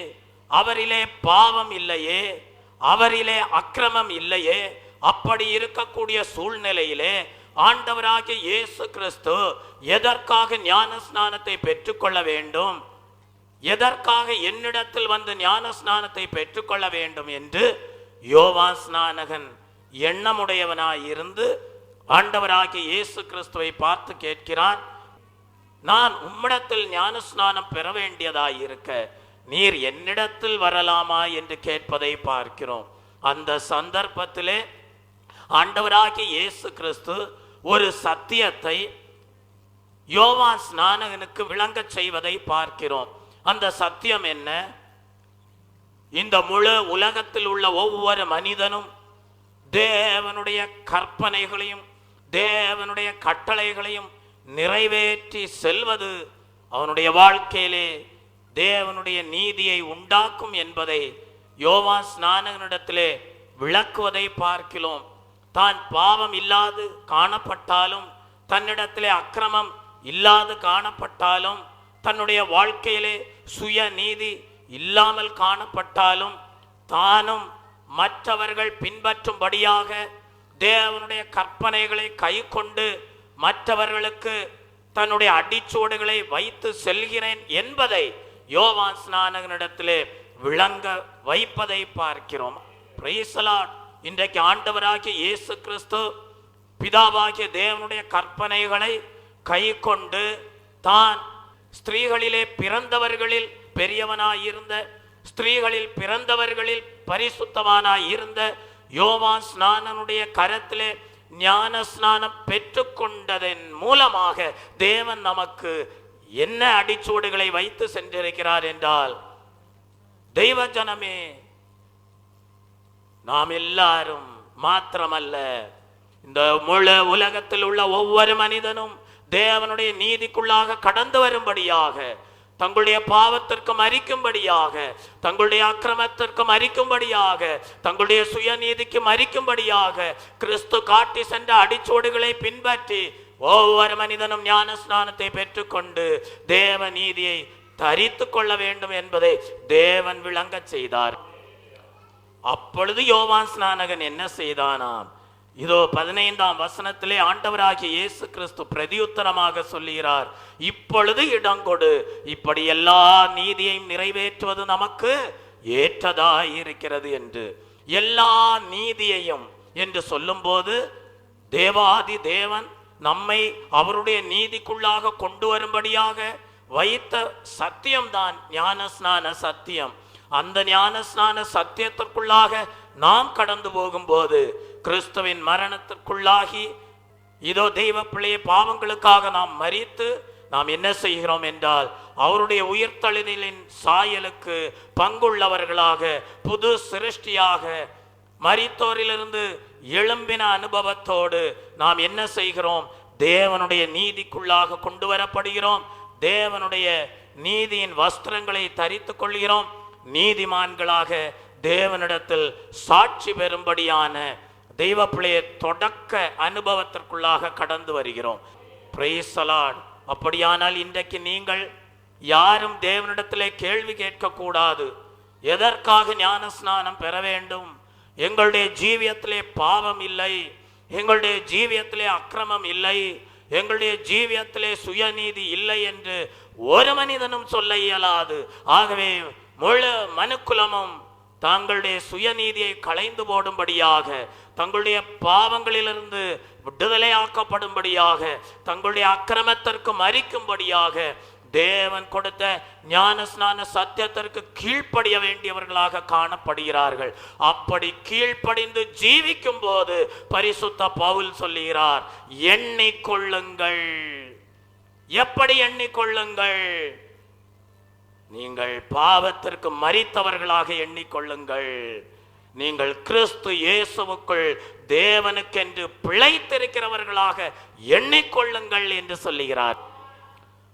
அவரிலே பாவம் இல்லையே, அவரிலே அக்கிரமம் இல்லையே. அப்படி இருக்கக்கூடிய சூழ்நிலையிலே ஆண்டவராகிய இயேசு கிறிஸ்து எதற்காக ஞான ஸ்நானத்தை பெற்றுக்கொள்ள வேண்டும்? எதற்காக என்னிடத்தில் வந்து ஞான ஸ்நானத்தை பெற்றுக்கொள்ள வேண்டும் என்று யோவான் ஸ்நானகன் எண்ணமுடையவனாய் இருந்து ஆண்டவராகிய இயேசு கிறிஸ்துவை பார்த்து கேட்கிறான், நான் உம்மிடத்தில் ஞான ஸ்நானம் பெற வேண்டியதாயிருக்க நீர் என்னிடத்தில் வரலாமா என்று கேட்பதை பார்க்கிறோம். அந்த சந்தர்ப்பத்திலே ஆண்டவராகிய இயேசு கிறிஸ்து ஒரு சத்தியத்தை யோவான் ஸ்நானகனுக்கு விளங்க செய்வதை பார்க்கிறோம். அந்த சத்தியம் என்ன? இந்த முழு உலகத்தில் உள்ள ஒவ்வொரு மனிதனும் தேவனுடைய கற்பனைகளையும் தேவனுடைய கட்டளைகளையும் நிறைவேற்றி செல்வது அவனுடைய வாழ்க்கையிலே தேவனுடைய நீதியை உண்டாக்கும் என்பதை யோவான் ஸ்நானகனிடத்திலே விளக்குவதை பார்க்கிறோம். தான் பாவம் இல்லாது காணப்பட்டாலும், தன்னிடத்திலே அக்கிரமம் இல்லாது காணப்பட்டாலும், தன்னுடைய வாழ்க்கையிலே சுய நீதி இல்லாமல் காணப்பட்டாலும், தானும் மற்றவர்கள் பின்பற்றும்படியாக தேவனுடைய கற்பனைகளை கை கொண்டு மற்றவர்களுக்கு தன்னுடைய அடிச்சோடுகளை வைத்து செல்கிறேன் என்பதை யோவான் ஸ்நானகனிடத்திலே விளங்க வைப்பதை பார்க்கிறோம். Praise the Lord. இன்றைக்கு ஆண்டவராகிய இயேசு கிறிஸ்து பிதாவாகிய தேவனுடைய கற்பனைகளை கை கொண்டு தான் ஸ்திரீகளிலே பிறந்தவர்களில் பெரியவனாயிருந்த, ஸ்திரீகளில் பிறந்தவர்களில் பரிசுத்தவானாய் இருந்த யோவான் ஸ்நானனுடைய கரத்திலே ஞான ஸ்நானம் பெற்றுக்கொண்டதன் மூலமாக தேவன் நமக்கு என்ன அடிச்சூடுகளை வைத்து சென்றிருக்கிறார் என்றால், தெய்வ ஜனமே, நாம் எல்லாரும் மாத்திரமல்ல, இந்த முழு உலகத்தில் உள்ள ஒவ்வொரு மனிதனும் தேவனுடைய நீதிக்குள்ளாக கடந்து வரும்படியாக, தங்களுடைய பாவத்திற்கு மரிக்கும்படியாக, தங்களுடைய அக்கிரமத்திற்கு மரிக்கும்படியாக, தங்களுடைய சுயநீதிக்கு மரிக்கும்படியாக கிறிஸ்து காட்டி சென்ற அடிச்சோடுகளை பின்பற்றி ஒவ்வொரு மனிதனும் ஞான ஸ்நானத்தை பெற்றுக்கொண்டு தேவ நீதியை தரித்து கொள்ள வேண்டும் என்பதை தேவன் விளங்க செய்தார். அப்பொழுது யோவான் ஸ்நானகன் என்ன செய்தானாம்? இதோ 15ஆம் வசனத்திலே ஆண்டவராகிய இயேசு கிறிஸ்து பிரதியுத்தரமாக சொல்லுகிறார், இப்பொழுது இடங்கொடு, இப்படி எல்லா நீதியையும் நிறைவேற்றுவது நமக்கு ஏற்றதாய் இருக்கிறது என்று. எல்லா நீதியையும் என்று சொல்லும் போது தேவாதி தேவன் நம்மை அவருடைய நீதிக்குள்ளாக கொண்டு வரும்படியாக வைத்த சத்தியம்தான் ஞானஸ்நான சத்தியம். அந்த ஞானஸ்நான சத்தியத்திற்குள்ளாக நாம் கடந்து போகும்போது கிறிஸ்துவின் மரணத்திற்குள்ளாகி இதோ தெய்வ பிள்ளைய பாவங்களுக்காக நாம் மரித்து நாம் என்ன செய்கிறோம் என்றால், அவருடைய உயிர்த்தெழுதலின் சாயலுக்கு பங்குள்ளவர்களாக, புது சிருஷ்டியாக, மரித்தோரிலிருந்து எழும்பின அனுபவத்தோடு நாம் என்ன செய்கிறோம்? தேவனுடைய நீதிக்குள்ளாக கொண்டு வரப்படுகிறோம். தேவனுடைய நீதியின் வஸ்திரங்களை தரித்து கொள்கிறோம். நீதிமான்களாக தேவனிடத்தில் சாட்சி பெறும்படியான தெய்வ பிள்ளைய தொடக்க அனுபவத்திற்குள்ளாக கடந்து வருகிறோம். Praise the Lord. அப்படியானால் இன்றைக்கு நீங்கள் யாரும் தேவனிடத்திலே கேள்வி கேட்கக்கூடாது. எதற்காக ஞான ஸ்நானம் பெற வேண்டும்? எங்களுடைய ஜீவியத்திலே பாவம் இல்லை, எங்களுடைய ஜீவியத்திலே அக்கிரமம் இல்லை, எங்களுடைய ஜீவியத்திலே சுயநீதி இல்லை என்று ஒரு மனிதனும் சொல்ல இயலாது. ஆகவே முழு மனுக்குலமும் தங்களுடைய சுயநீதியை களைந்து போடும்படியாக, தங்களுடைய பாவங்களிலிருந்து விடுதலையாக்கப்படும்படியாக, தங்களுடைய அக்கிரமத்திற்கு மரிக்கும்படியாக தேவன் கொடுத்த ஞானஸ்நான சத்தியத்திற்கு கீழ்ப்படிய வேண்டியவர்களாக காணப்படுகிறார்கள். அப்படி கீழ்ப்படிந்து ஜீவிக்கும் போது பரிசுத்த பவுல் சொல்லுகிறார், எண்ணிக்கொள்ளுங்கள். எப்படி எண்ணிக்கொள்ளுங்கள்? நீங்கள் பாவத்திற்கு மரித்தவர்களாக எண்ணிக்கொள்ளுங்கள். நீங்கள் கிறிஸ்து இயேசுவுக்குள் தேவனுக்கென்று பிழைத்திருக்கிறவர்களாக எண்ணிக்கொள்ளுங்கள் என்று சொல்லுகிறார்.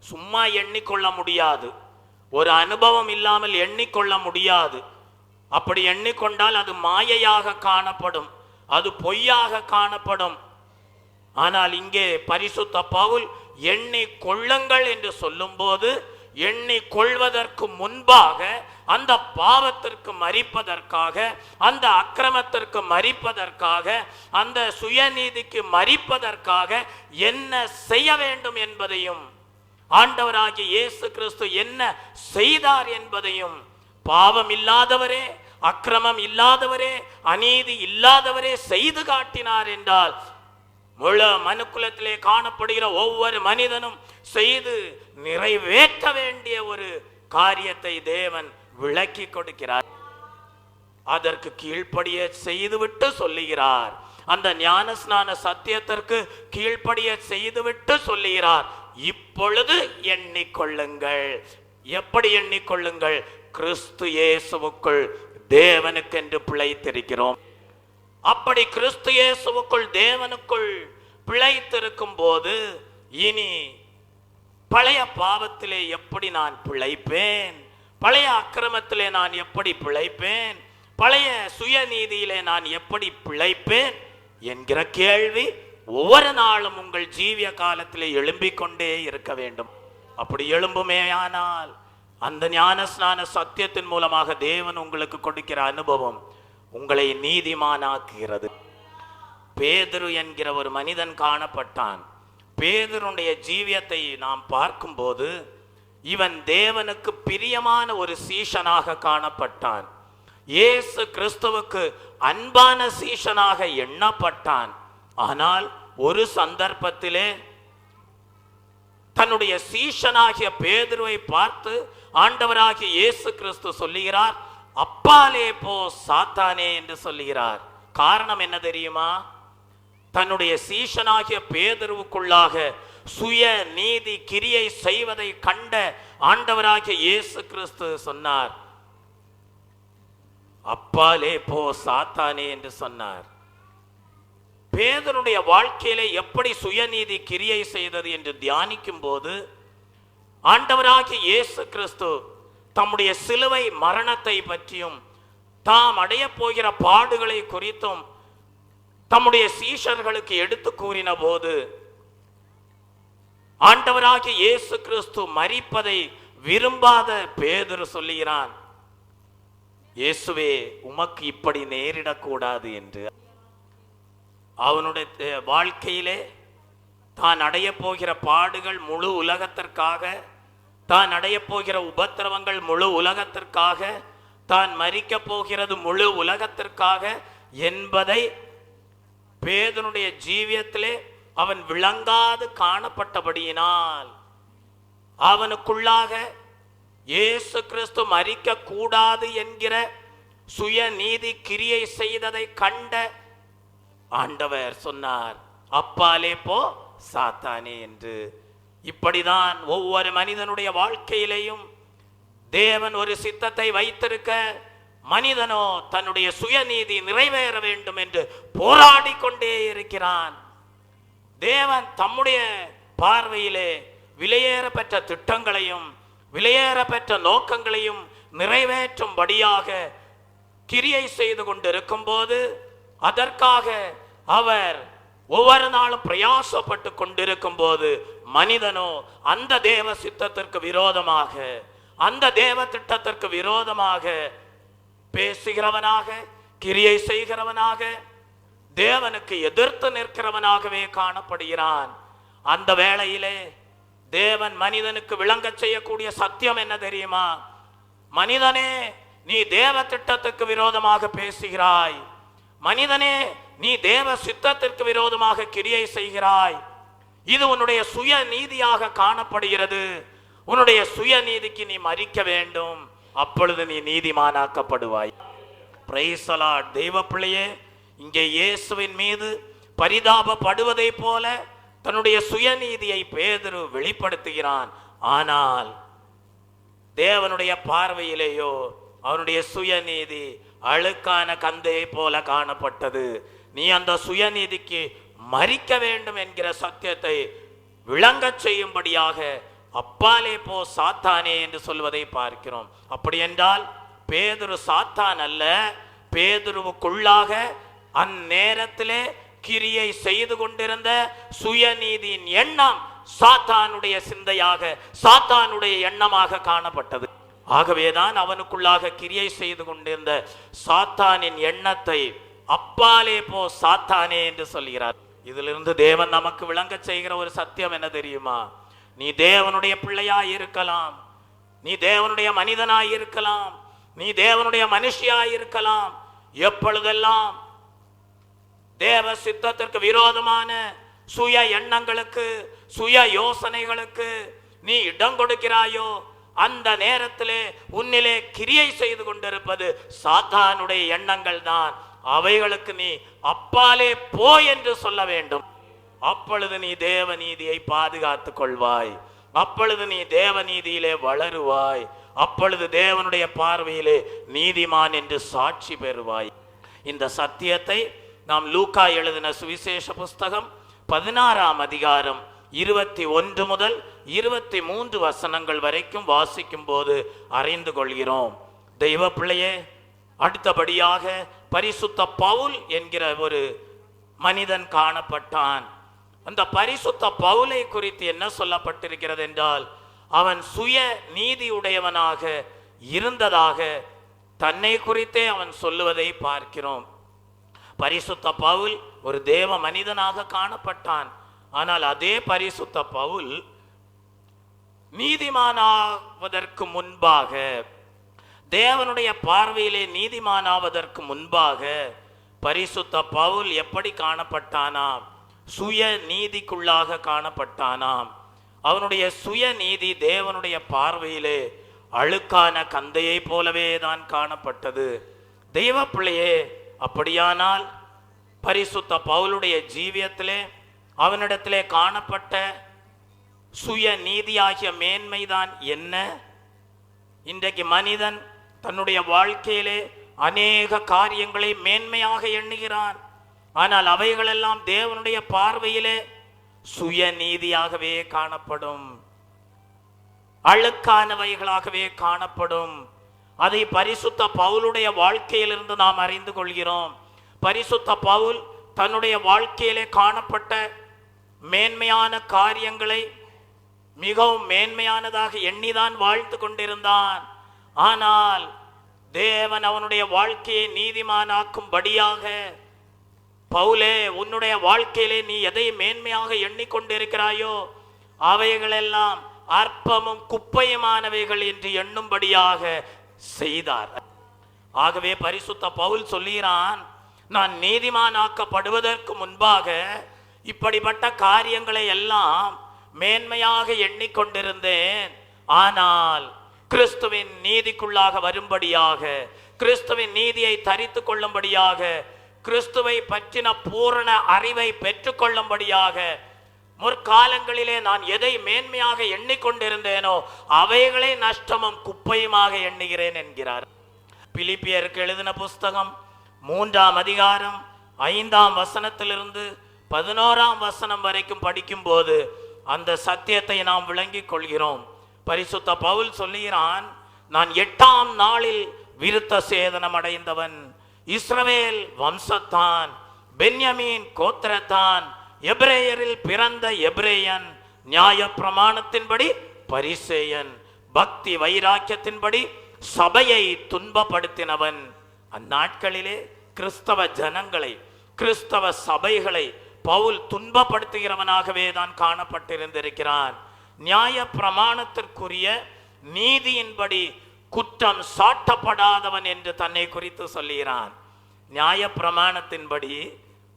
சும்மா எண்ணிக்கொள்ள முடியாது. ஒரு அனுபவம் இல்லாமல் எண்ணிக்கொள்ள முடியாது. அப்படி எண்ணிக்கொண்டால் அது மாயையாக காணப்படும், அது பொய்யாக காணப்படும். ஆனால் இங்கே பரிசுத்த பவுல் எண்ணிக்கொள்ளுங்கள் என்று சொல்லும் போது, எண்ணிக்கொள்வதற்கு முன்பாக அந்த பாவத்திற்கு மரிப்பதற்காக, அந்த அக்கிரமத்திற்கு மரிப்பதற்காக, அந்த சுயநீதிக்கு மரிப்பதற்காக என்ன செய்ய வேண்டும் என்பதையும், ஆண்டவராகிய இயேசு கிறிஸ்து என்ன செய்தார் என்பதையும், பாவம் இல்லாதவரே, அக்கிரமம் இல்லாதவரே, அநீதி இல்லாதவரே செய்து காட்டினார் என்றால், முழு மனுக்குலத்திலே காணப்படுகிற ஒவ்வொரு மனிதனும் செய்து நிறைவேற்ற வேண்டிய ஒரு காரியத்தை தேவன் விளக்கி கொடுக்கிறார். அதற்கு கீழ்ப்படிய செய்துவிட்டு சொல்லுகிறார். அந்த ஞானஸ்நான சத்தியத்திற்கு கீழ்ப்படிய செய்துவிட்டு சொல்லுகிறார், இப்பொழுது எண்ணிக்கொள்ளுங்கள். எப்படி எண்ணிக்கொள்ளுங்கள்? கிறிஸ்து இயேசுவுக்குள் தேவனுக்கென்று பிழைத்திருக்கிறோம். அப்படி கிறிஸ்து இயேசுவுக்குள் தேவனுக்குள் பிழைத்திருக்கும் போது இனி பழைய பாவத்திலே எப்படி நான் பிழைப்பேன், பழைய அக்கிரமத்திலே நான் எப்படி பிழைப்பேன், பழைய சுயநீதியிலே நான் எப்படி பிழைப்பேன் என்கிற கேள்வி ஒவ்வொரு நாளும் உங்கள் ஜீவிய காலத்திலே எழும்பிக் கொண்டே இருக்க வேண்டும். அப்படி எழும்புமேயானால் அந்த ஞானஸ்நான சத்தியத்தின் மூலமாக தேவன் உங்களுக்கு கொடுக்கிற அனுபவம் உங்களை நீதிமானாக்குகிறது. பேதுரு என்கிற ஒரு மனிதன் காணப்பட்டான். பேதுருடைய ஜீவியத்தை நாம் பார்க்கும்போது இவன் தேவனுக்கு பிரியமான ஒரு சீஷனாக காணப்பட்டான். இயேசு கிறிஸ்துவுக்கு அன்பான சீஷனாக எண்ணப்பட்டான். ஆனால் ஒரு சந்தர்ப்பத்திலே தன்னுடைய சீஷனாகிய பேதுருவை பார்த்து ஆண்டவராகிய இயேசு கிறிஸ்து சொல்லுகிறார், அப்பாலே போ சாத்தானே என்று சொல்லுகிறார். காரணம் என்ன தெரியுமா? தன்னுடைய சீஷனாகிய பேதுருவுக்குள்ளாக சுய நீதி கிரியை செய்வதை கண்ட ஆண்டவராகிய இயேசு கிறிஸ்து சொன்னார், அப்பாலே போ சாத்தானே என்று சொன்னார். பேதுருடைய வாழ்க்கையிலே எப்படி சுயநீதி கிரியை செய்தது என்று தியானிக்கும் போது ஆண்டவராகிய இயேசு கிறிஸ்து தம்முடைய சிலுவை மரணத்தை பற்றியும் தாம் அடைய போகிற பாடுகளை குறித்தும் தம்முடைய சீஷர்களுக்கு எடுத்து கூறின போது ஆண்டவராகிய இயேசு கிறிஸ்து மரிப்பதை விரும்பாத பேதுரு சொல்லுகிறான், இயேசுவே உமக்கு இப்படி நேரிடக்கூடாது என்று. அவனுடைய வாழ்க்கையிலே தான் அடைய போகிற பாடுகள் முழு உலகத்திற்காக, தான் அடைய போகிற உபத்திரவங்கள் முழு உலகத்திற்காக, தான் மரிக்க போகிறது முழு உலகத்திற்காக என்பதை பேதுருடைய ஜீவியத்திலே அவன் விளங்காது காணப்பட்டபடியினால் அவனுக்குள்ளாக இயேசு கிறிஸ்து மரிக்க கூடாது என்கிற சுய நீதி கிரியை செய்ததை கண்ட ஆண்டவர் சொன்னார், அப்பாலே போ சாத்தானே என்று. இப்படிதான் ஒவ்வொரு மனிதனுடைய வாழ்க்கையிலேயும் தேவன் ஒரு சித்தத்தை வைத்திருக்க, மனிதனோ தன்னுடைய சுயநீதி நிறைவேற வேண்டும் என்று போராடி கொண்டே இருக்கிறான். தேவன் தம்முடைய பார்வையிலே விலையேற பெற்ற திட்டங்களையும் விலையேற பெற்ற நோக்கங்களையும் நிறைவேற்றும்படியாக கிரியை செய்து கொண்டிருக்கும் போது அதற்காக அவர் ஒவ்வொரு நாளும் பிரயாசப்பட்டு கொண்டிருக்கும் போது மனிதனோ அந்த தேவ சித்தத்திற்கு விரோதமாக, அந்த தேவ திட்டத்திற்கு விரோதமாக பேசுகிறவனாக, கிரியை செய்கிறவனாக, தேவனுக்கு எதிர்த்து நிற்கிறவனாகவே காணப்படுகிறான். அந்த வேளையிலே தேவன் மனிதனுக்கு விளங்க செய்யக்கூடிய சத்தியம் என்ன தெரியுமா? மனிதனே, நீ தேவ திட்டத்துக்கு விரோதமாக பேசுகிறாய். மனிதனே, நீ தேவ சித்தத்திற்கு விரோதமாக கிரியை செய்கிறாய். இது உன்னுடைய சுய நீதியாக காணப்படுகிறது. உன்னுடைய சுய நீதிக்கு நீ மரிக்க வேண்டும். அப்பொழுது நீ நீதிமானாக்கப்படுவாய். Praise the Lord. தெய்வ பிள்ளையே, இங்கே இயேசுவின் மீது பரிதாபப்படுவதை போல தன்னுடைய சுயநீதியை பேதுரு வெளிப்படுத்துகிறான். ஆனால் தேவனுடைய பார்வையிலேயோ அவனுடைய சுயநீதி அழுக்கான கந்தையை போல காணப்பட்டது. நீ அந்த சுயநீதிக்கு மரிக்க வேண்டும் என்கிற சத்தியத்தை விளங்க செய்யும்படியாக அப்பாலே போ சாத்தானே என்று சொல்வதை பார்க்கிறோம். அப்படி என்றால் பேதுரு சாத்தான் அல்ல. பேதுருவுக்குள்ளாக அந்நேரத்திலே கிரியை செய்து கொண்டிருந்த சுயநீதியின் எண்ணம் சாத்தானுடைய சிந்தையாக, சாத்தானுடைய எண்ணமாக காணப்பட்டது. ஆகவேதான் அவனுக்குள்ளாக கிரியை செய்து கொண்டிருந்த சாத்தானின் எண்ணத்தை அப்பாலே போ சாத்தானே என்று சொல்கிறார். இதிலிருந்து தேவன் நமக்கு விளங்க செய்கிற ஒரு சத்தியம் என்ன தெரியுமா? நீ தேவனுடைய பிள்ளையாய் இருக்கலாம், நீ தேவனுடைய மனிதனாய் இருக்கலாம், நீ தேவனுடைய மனுஷியாய் இருக்கலாம். எப்பொழுதெல்லாம் தேவ சித்தத்திற்கு விரோதமான சுய எண்ணங்களுக்கு, சுய யோசனைகளுக்கு நீ இடம் கொடுக்கிறாயோ, அந்த நேரத்திலே உன்னிலே கிரியை செய்து கொண்டிருப்பது சாத்தானுடைய எண்ணங்கள் தான். அவைகளுக்கு நீ அப்பாலே போ என்று சொல்ல வேண்டும். அப்பொழுது நீ தேவ நீதியை பாதுகாத்துக் கொள்வாய். அப்பொழுது நீ தேவ நீதியிலே வளருவாய். அப்பொழுது தேவனுடைய பார்வையிலே நீதிமான் என்று சாட்சி பெறுவாய். இந்த சத்தியத்தை நாம் லூக்கா எழுதின சுவிசேஷ புஸ்தகம் 16ஆம் அதிகாரம் 21 முதல் 23 வசனங்கள் வரைக்கும் வாசிக்கும் போது அறிந்து கொள்கிறோம். தெய்வ பிள்ளையே, அடுத்தபடியாக பரிசுத்த பவுல் என்கிற ஒரு மனிதன் காணப்பட்டான். அந்த பரிசுத்த பவுலை குறித்து என்ன சொல்லப்பட்டிருக்கிறது என்றால், அவன் சுய நீதியுடையவனாக இருந்ததாக தன்னை குறித்தே அவன் சொல்லுவதை பார்க்கிறோம். பரிசுத்த பவுல் ஒரு தேவ மனிதனாக காணப்பட்டான். ஆனால் அதே பரிசுத்த பவுல் நீதிமானாவதற்கு முன்பாக, தேவனுடைய பார்வையிலே நீதிமானாவதற்கு முன்பாக பரிசுத்த பவுல் எப்படி காணப்பட்டானாம்? சுய நீதிக்குள்ளாக காணப்பட்டானாம். அவனுடைய சுய நீதி தேவனுடைய பார்வையிலே அழுக்கான கந்தையை போலவே தான் காணப்பட்டது. தெய்வ பிள்ளையே, அப்படியானால் பரிசுத்த பவுலுடைய ஜீவியத்திலே அவனிடத்திலே காணப்பட்ட சுய நீதியாகிய மேன்மைதான் என்ன? இன்றைக்கு மனிதன் தன்னுடைய வாழ்க்கையிலே அநேக காரியங்களை மேன்மையாக எண்ணுகிறான். ஆனால் அவைகளெல்லாம் தேவனுடைய பார்வையிலே சுய நீதியாகவே காணப்படும், அழுக்கானவைகளாகவே காணப்படும். அதை பரிசுத்த பவுலுடைய வாழ்க்கையிலிருந்து நாம் அறிந்து கொள்கிறோம். பரிசுத்த பவுல் தன்னுடைய வாழ்க்கையிலே காணப்பட்ட மேன்மையான காரியங்களை மிகவும் மேன்மையானதாக எண்ணிதான் வாழ்த்து கொண்டிருந்தான். ஆனால் தேவன் அவனுடைய வாழ்க்கையை நீதிமானாக்கும்படியாக, பவுலே, உன்னுடைய வாழ்க்கையிலே நீ எதை மேன்மையாக எண்ணிக்கொண்டிருக்கிறாயோ அவைகளெல்லாம் அற்பமும் குப்பையுமானவைகள் என்று எண்ணும்படியாக செய்தார். ஆகவே பரிசுத்த பவுல் சொல்லுகிறான், நான் நீதிமானாக்கப்படுவதற்கு முன்பாக இப்படிப்பட்ட காரியங்களை எல்லாம் மேன்மையாக எண்ணிக்கொண்டிருந்தேன். ஆனால் கிறிஸ்துவின் நீதிக்குள்ளாக வரும்படியாக, கிறிஸ்துவின் நீதியை தரித்து கொள்ளும்படியாக, கிறிஸ்துவை பற்றின பூரண அறிவை பெற்றுக்கொள்ளும்படியாக முற்காலங்களிலே நான் எதை மேன்மையாக எண்ணிக்கொண்டிருந்தேனோ அவைகளை நஷ்டமும் குப்பையுமாக எண்ணுகிறேன் என்கிறார். பிலிப்பியருக்கு எழுதின புஸ்தகம் 3ஆம் அதிகாரம் 5ஆம் வசனத்திலிருந்து 11ஆம் வசனம் வரைக்கும் படிக்கும் போது அந்த சத்தியத்தை நாம் விளங்கிக் கொள்கிறோம். பரிசுத்த பவுல் சொல்லுகிறான், நான் 8ஆம் நாளில் விருத்த சேதனம் அடைந்தவன், இஸ்ரவேல் வம்சத்தான், பென்யமீன் கோத்திரத்தான், எபிரேயரில் பிறந்த எபிரேயன், நியாய பிரமாணத்தின்படி பரிசேயன், பக்தி வைராக்கியத்தின்படி சபையை துன்பப்படுத்தினவன். அந்நாட்களிலே கிறிஸ்தவ ஜனங்களை, கிறிஸ்தவ சபைகளை பவுல் துன்பப்படுத்துகிறவனாகவே தான் காணப்பட்டிருந்திருக்கிறான். நியாய பிரமாணத்திற்குரிய நீதியின்படி குற்றம் சாட்டப்படாதவன் என்று தன்னை குறித்து சொல்லுகிறான். நியாய பிரமாணத்தின்படி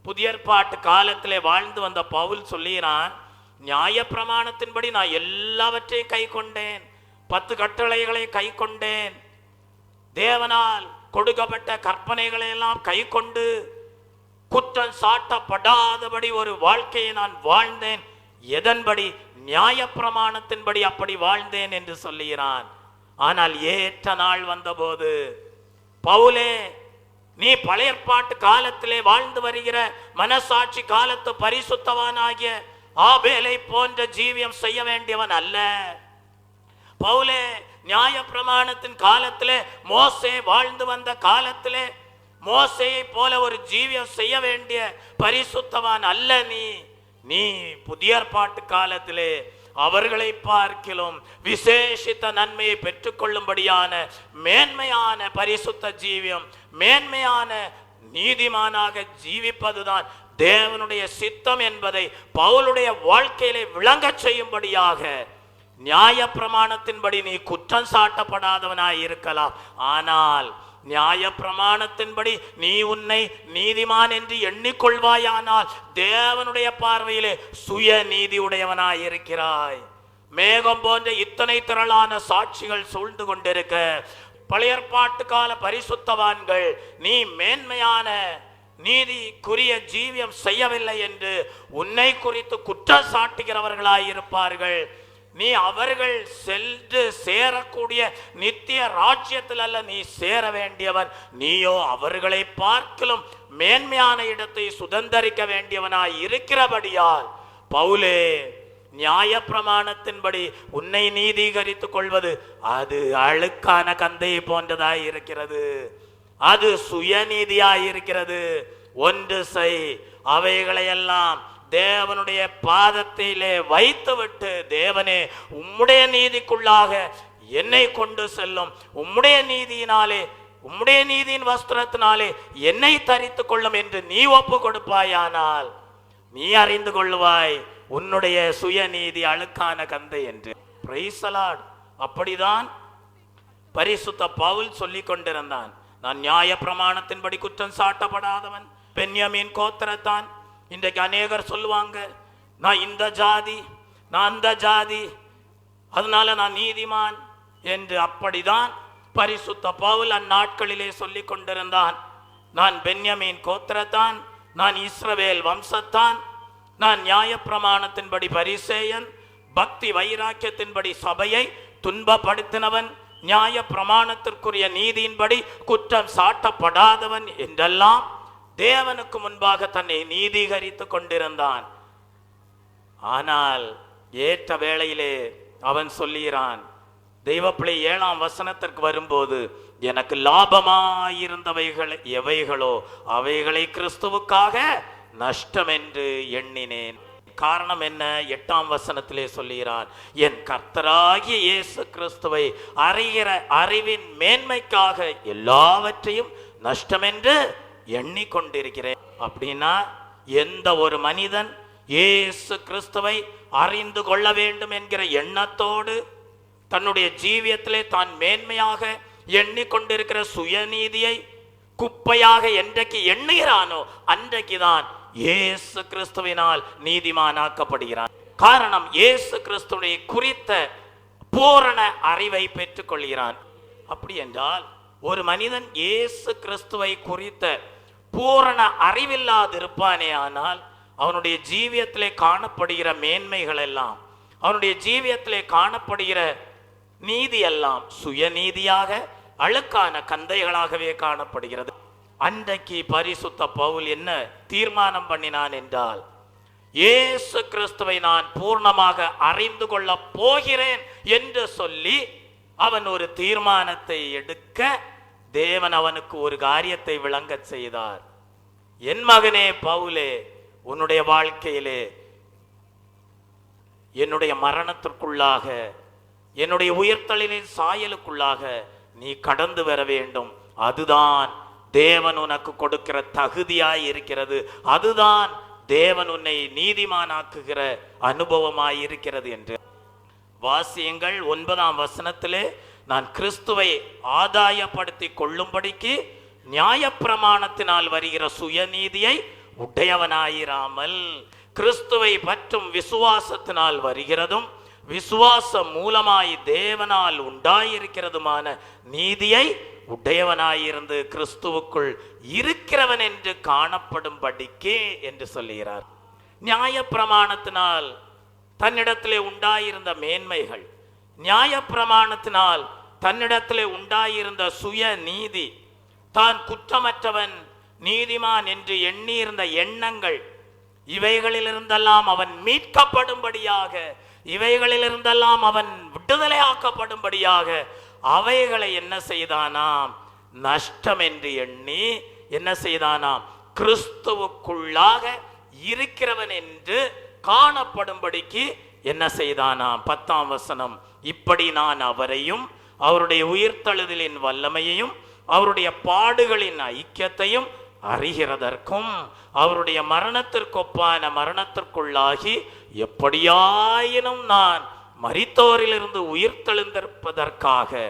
புதிய ஏற்பாட்டு காலத்திலே வாழ்ந்து வந்த பவுல் சொல்லுகிறான், நியாய பிரமாணத்தின்படி நான் எல்லாவற்றையும் கை கொண்டேன், 10 கட்டளைகளை கை கொண்டேன், தேவனால் கொடுக்கப்பட்ட கற்பனைகளை எல்லாம் கை கொண்டு குற்றம் சாட்டப்படாதபடி ஒரு வாழ்க்கையை நான் வாழ்ந்தேன். எதன்படி? நியாய பிரமாணத்தின்படி அப்படி வாழ்ந்தேன் என்று சொல்லுகிறான். ஆனால் ஏற்ற நாள் வந்தபோது, பவுலே, நீ பழைய ஏற்பாட்டு காலத்திலே வாழ்ந்து வருகிற மனசாட்சி காலத்து பரிசுத்தவானாகிய ஆபேலை போன்ற ஜீவியம் செய்ய வேண்டியவன் அல்ல. பவுலே, நியாய பிரமாணத்தின் காலத்திலே, மோசே வாழ்ந்து வந்த காலத்திலே மோசேயை போல ஒரு ஜீவியம் செய்ய வேண்டிய பரிசுத்தவான் அல்ல நீ. நீ புதிய ஏற்பாட்டு காலத்திலே அவர்களை பார்க்கிலும் விசேஷித்த நன்மையை பெற்றுக்கொள்ளும்படியான மேன்மையான பரிசுத்த ஜீவியம், மேன்மையான நீதிமானாக ஜீவிப்பதுதான் தேவனுடைய சித்தம் என்பதை பவுலுடைய வாழ்க்கையிலே விளங்க செய்யும்படியாக, நியாய பிரமாணத்தின்படி நீ குற்றம் சாட்டப்படாதவனாய் இருக்கலாம், ஆனால் நியாய பிரமாணத்தின்படி நீ உன்னை நீதிமான் என்று எண்ணிக்கொள்வாயானால் தேவனுடைய பார்வையிலே சுய நீதி உடையவனாய் இருக்கிறாய். மேகம் போன்ற இத்தனை திரளான சாட்சிகள் சூழ்ந்து கொண்டிருக்க, பழைய ஏற்பாட்டு கால பரிசுத்தவான்கள் நீ மேன்மையான நீதிக்குரிய ஜீவியம் செய்யவில்லை என்று உன்னை குறித்து குற்றம் சாட்டுகிறவர்களாய் இருப்பார்கள். நீ அவர்கள் சென்று சேரக்கூடிய நித்திய ராஜ்யத்தில் அல்ல நீ சேர வேண்டியவன், நீயோ அவர்களை பார்க்கிலும் மேன்மையான இடத்தை சுதந்தரிக்க வேண்டியவனாய் இருக்கிறபடியால், பவுலே, நியாய பிரமாணத்தின்படி உன்னை நீதீகரித்துக் கொள்வது அது அழுக்கான கந்தையை போன்றதாய் இருக்கிறது. அது சுயநீதியாய் இருக்கிறது. ஒன்று செய், அவைகளையெல்லாம் தேவனுடைய பாதத்திலே வைத்துவிட்டு, தேவனே உம்முடைய நீதிக்குள்ளாக என்னை கொண்டு செல்லும், உம்முடைய நீதியினாலே, உம்முடைய நீதியின் வஸ்திரத்தினாலே என்னை தரித்துக் கொள்ளும் என்று நீ ஒப்பு கொடுப்பாயானால் நீ அறிந்து கொள்ளுவாய் உன்னுடைய சுயநீதி அழுக்கான கந்தை என்று. Praise the Lord. அப்படிதான் பரிசுத்த பவுல் சொல்லிக் கொண்டிருந்தான். நான் நியாய பிரமாணத்தின்படி குற்றம் சாட்டப்படாதவன், பென்யமீன் கோத்திரத்தான். இன்றைக்கு அநேகர் சொல்லுவாங்க, நான் இந்த ஜாதி, நான் அந்த ஜாதி, அதனால நான் நீதிமான் என்று. அப்படிதான் பரிசுத்த பவுல் அந்நாட்களிலே சொல்லிக் கொண்டிருந்தான். நான் பென்யமீன் கோத்திரத்தான், நான் இஸ்ரவேல் வம்சத்தான், நான் நியாய பிரமாணத்தின்படி பரிசேயன், பக்தி வைராக்கியத்தின்படி சபையை துன்பப்படுத்தினவன், நியாய பிரமாணத்திற்குரிய நீதியின்படி குற்றம் சாட்டப்படாதவன் என்றெல்லாம் தேவனுக்கு முன்பாக தன்னை நீதீகரித்துக் கொண்டிருந்தான். ஆனால் ஏற்ற வேளையிலே அவன் சொல்லுகிறான், தெய்வப்பிள்ளை 7ஆம் வசனத்திற்கு வரும்போது, எனக்கு லாபமாயிருந்தவைகள் எவைகளோ அவைகளை கிறிஸ்துவுக்காக நஷ்டம் என்று எண்ணினேன். காரணம் என்ன? 8ஆம் வசனத்திலே சொல்லுகிறான், என் கர்த்தராகிய இயேசு கிறிஸ்துவை அறிகிற அறிவின் மேன்மைக்காக எல்லாவற்றையும் நஷ்டம் என்று எண்ணிக்கொண்டிருக்கிறேன். அப்படின்னா எந்த ஒரு மனிதன் இயேசு கிறிஸ்துவை அறிந்து கொள்ள வேண்டும் என்கிற எண்ணத்தோடு தன்னுடைய ஜீவியத்திலே தான் மேன்மையாக எண்ணிக்கொண்டிருக்கிற சுயநீதியை குப்பையாக என்றைக்கு எண்ணுகிறானோ அன்றைக்குதான் இயேசு கிறிஸ்துவினால் நீதிமானாக்கப்படுகிறான். காரணம், இயேசு கிறிஸ்துவை குறித்த பூரண அறிவை பெற்றுக் கொள்கிறான். அப்படி என்றால் ஒரு மனிதன் இயேசு கிறிஸ்துவை குறித்த பூரண அறிவில்லாதிருப்பானே ஆனால் அவனுடைய ஜீவியத்திலே காணப்படுகிற மேன்மைகள் எல்லாம், அவனுடைய ஜீவியத்திலே காணப்படுகிற நீதி எல்லாம் சுயநீதியாக அழுக்கான கந்தைகளாகவே காணப்படுகிறது. அன்றைக்கு பரிசுத்த பவுல் என்ன தீர்மானம் பண்ணினான் என்றால், இயேசு கிறிஸ்துவை நான் பூர்ணமாக அறிந்து கொள்ள போகிறேன் என்று சொல்லி அவன் ஒரு தீர்மானத்தை எடுக்க தேவன் அவனுக்கு ஒரு காரியத்தை விளங்க செய்தார். என் மகனே பவுலே, உன்னுடைய வாழ்க்கையிலே என்னுடைய மரணத்திற்குள்ளாக, என்னுடைய உயிர்த்தலின் சாயலுக்குள்ளாக நீ கடந்து வர வேண்டும். அதுதான் தேவன் உனக்கு கொடுக்கிற தகுதியாய் இருக்கிறது. அதுதான் தேவன் உன்னை நீதிமானாக்குகிற அனுபவமாய் இருக்கிறது என்று வாசியங்கள். 9ஆம் வசனத்திலே, நான் கிறிஸ்துவை ஆதாயப்படுத்தி கொள்ளும்படிக்கு நியாயப்பிரமாணத்தினால் வருகிற சுயநீதியை உடையவனாயிராமல் கிறிஸ்துவை பற்றும் விசுவாசத்தினால் வருகிறதும் விசுவாசம் மூலமாய் தேவனால் உண்டாயிருக்கிறதுமான நீதியை உடையவனாயிருந்து கிறிஸ்துவுக்குள் இருக்கிறவன் என்று காணப்படும்படிக்கே என்று சொல்லுகிறார். நியாய பிரமாணத்தினால் தன்னிடத்திலே உண்டாயிருந்த மேன்மைகள், நியாய பிரமாணத்தினால் தன்னிடத்திலே உண்டாயிருந்த சுய நீதி, தான் குற்றமற்றவன் நீதிமான் என்று எண்ணியிருந்த எண்ணங்கள், இவைகளிலிருந்தெல்லாம் அவன் மீட்கப்படும்படியாக, இவைகளிலிருந்தெல்லாம் அவன் விடுதலையாக்கப்படும்படியாக அவைகளை என்ன செய்தானாம்? நஷ்டம் என்று எண்ணி என்ன செய்தானாம்? கிறிஸ்துவுக்குள்ளாக இருக்கிறவன் என்று காணப்படும்படிக்கு என்ன செய்தானாம்? 10ஆம் வசனம், இப்படி நான் அவரையும் அவருடைய உயிர்த்தெழுதலின் வல்லமையையும் அவருடைய பாடுகளின் ஐக்கியத்தையும் அறிகிறதற்கும் அவருடைய மரணத்திற்கொப்பான மரணத்திற்குள்ளாகி எப்படியாயினும் நான் மரித்தோரிலிருந்து உயிர்த்தெழுந்திருப்பதற்காக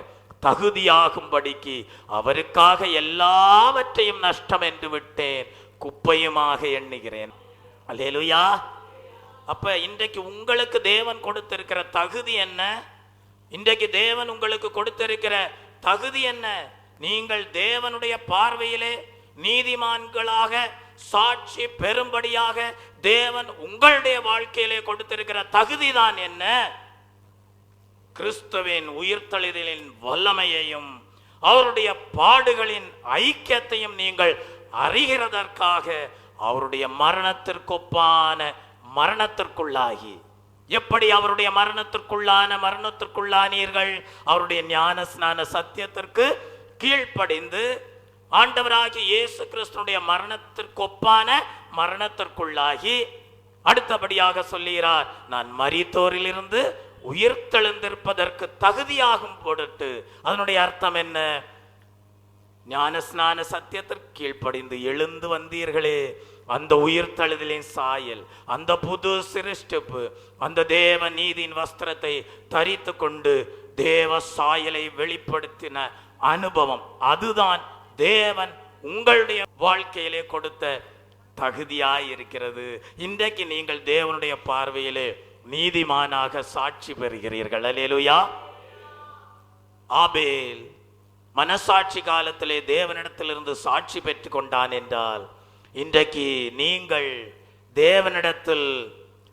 தகுதியாகும்படிக்கு அவருக்காக எல்லாவற்றையும் நஷ்டம் என்று விட்டேன், குப்பையுமாக எண்ணுகிறேன். அல்லேலூயா. அப்ப இன்றைக்கு உங்களுக்கு தேவன் கொடுத்திருக்கிற தகுதி என்ன? இன்றைக்கு தேவன் உங்களுக்கு கொடுத்திருக்கிற தகுதி என்ன? நீங்கள் தேவனுடைய பார்வையிலே நீதிமான்களாக சாட்சி பெறும்படியாக தேவன் உங்களுடைய வாழ்க்கையிலே கொடுத்திருக்கிற தகுதிதான் என்ன? கிறிஸ்துவின் உயிர்த்தெழுதலின் வல்லமையையும் அவருடைய பாடுகளின் ஐக்கியத்தையும் நீங்கள் அறிகிறதற்காக அவருடைய மரணத்திற்கொப்பான மரணத்திற்குள்ளாகி எப்படி அவருடைய மரணத்திற்குள்ளானீர்கள்? அவருடைய ஞான ஸ்நான சத்தியத்திற்கு கீழ்ப்படிந்து ஆண்டவராகிய இயேசு கிறிஸ்துடைய மரணத்திற்கொப்பான மரணத்திற்குள்ளாகி, அடுத்தபடியாக சொல்லுகிறார், நான் மரித்தோரிலிருந்து உயிர்த்தெழுந்திருப்பதற்கு தகுதியாகும் பொருட்டு. அதனுடைய அர்த்தம் என்ன? ஞானஸ்நான சத்தியத்திற்கு கீழ்ப்படிந்து எழுந்து வந்தீர்களே, அந்த உயிர்த்தெழுதலின் சாயல், அந்த புது சிருஷ்டிப்பு, அந்த தேவ நீதியின் வஸ்திரத்தை தரித்து கொண்டு தேவ சாயலை வெளிப்படுத்தின அனுபவம், அதுதான் தேவன் உங்களுடைய வாழ்க்கையிலே கொடுத்த தகுதியாய் இருக்கிறது. இன்றைக்கு நீங்கள் தேவனுடைய பார்வையிலே நீதிமானாக சாட்சி பெறுகிறீர்கள். அல்லேலூயா. ஆபேல் மனசாட்சி காலத்திலே தேவனிடத்திலிருந்து சாட்சி பெற்று கொண்டான் என்றால், இன்றைக்கு நீங்கள் தேவனிடத்தில்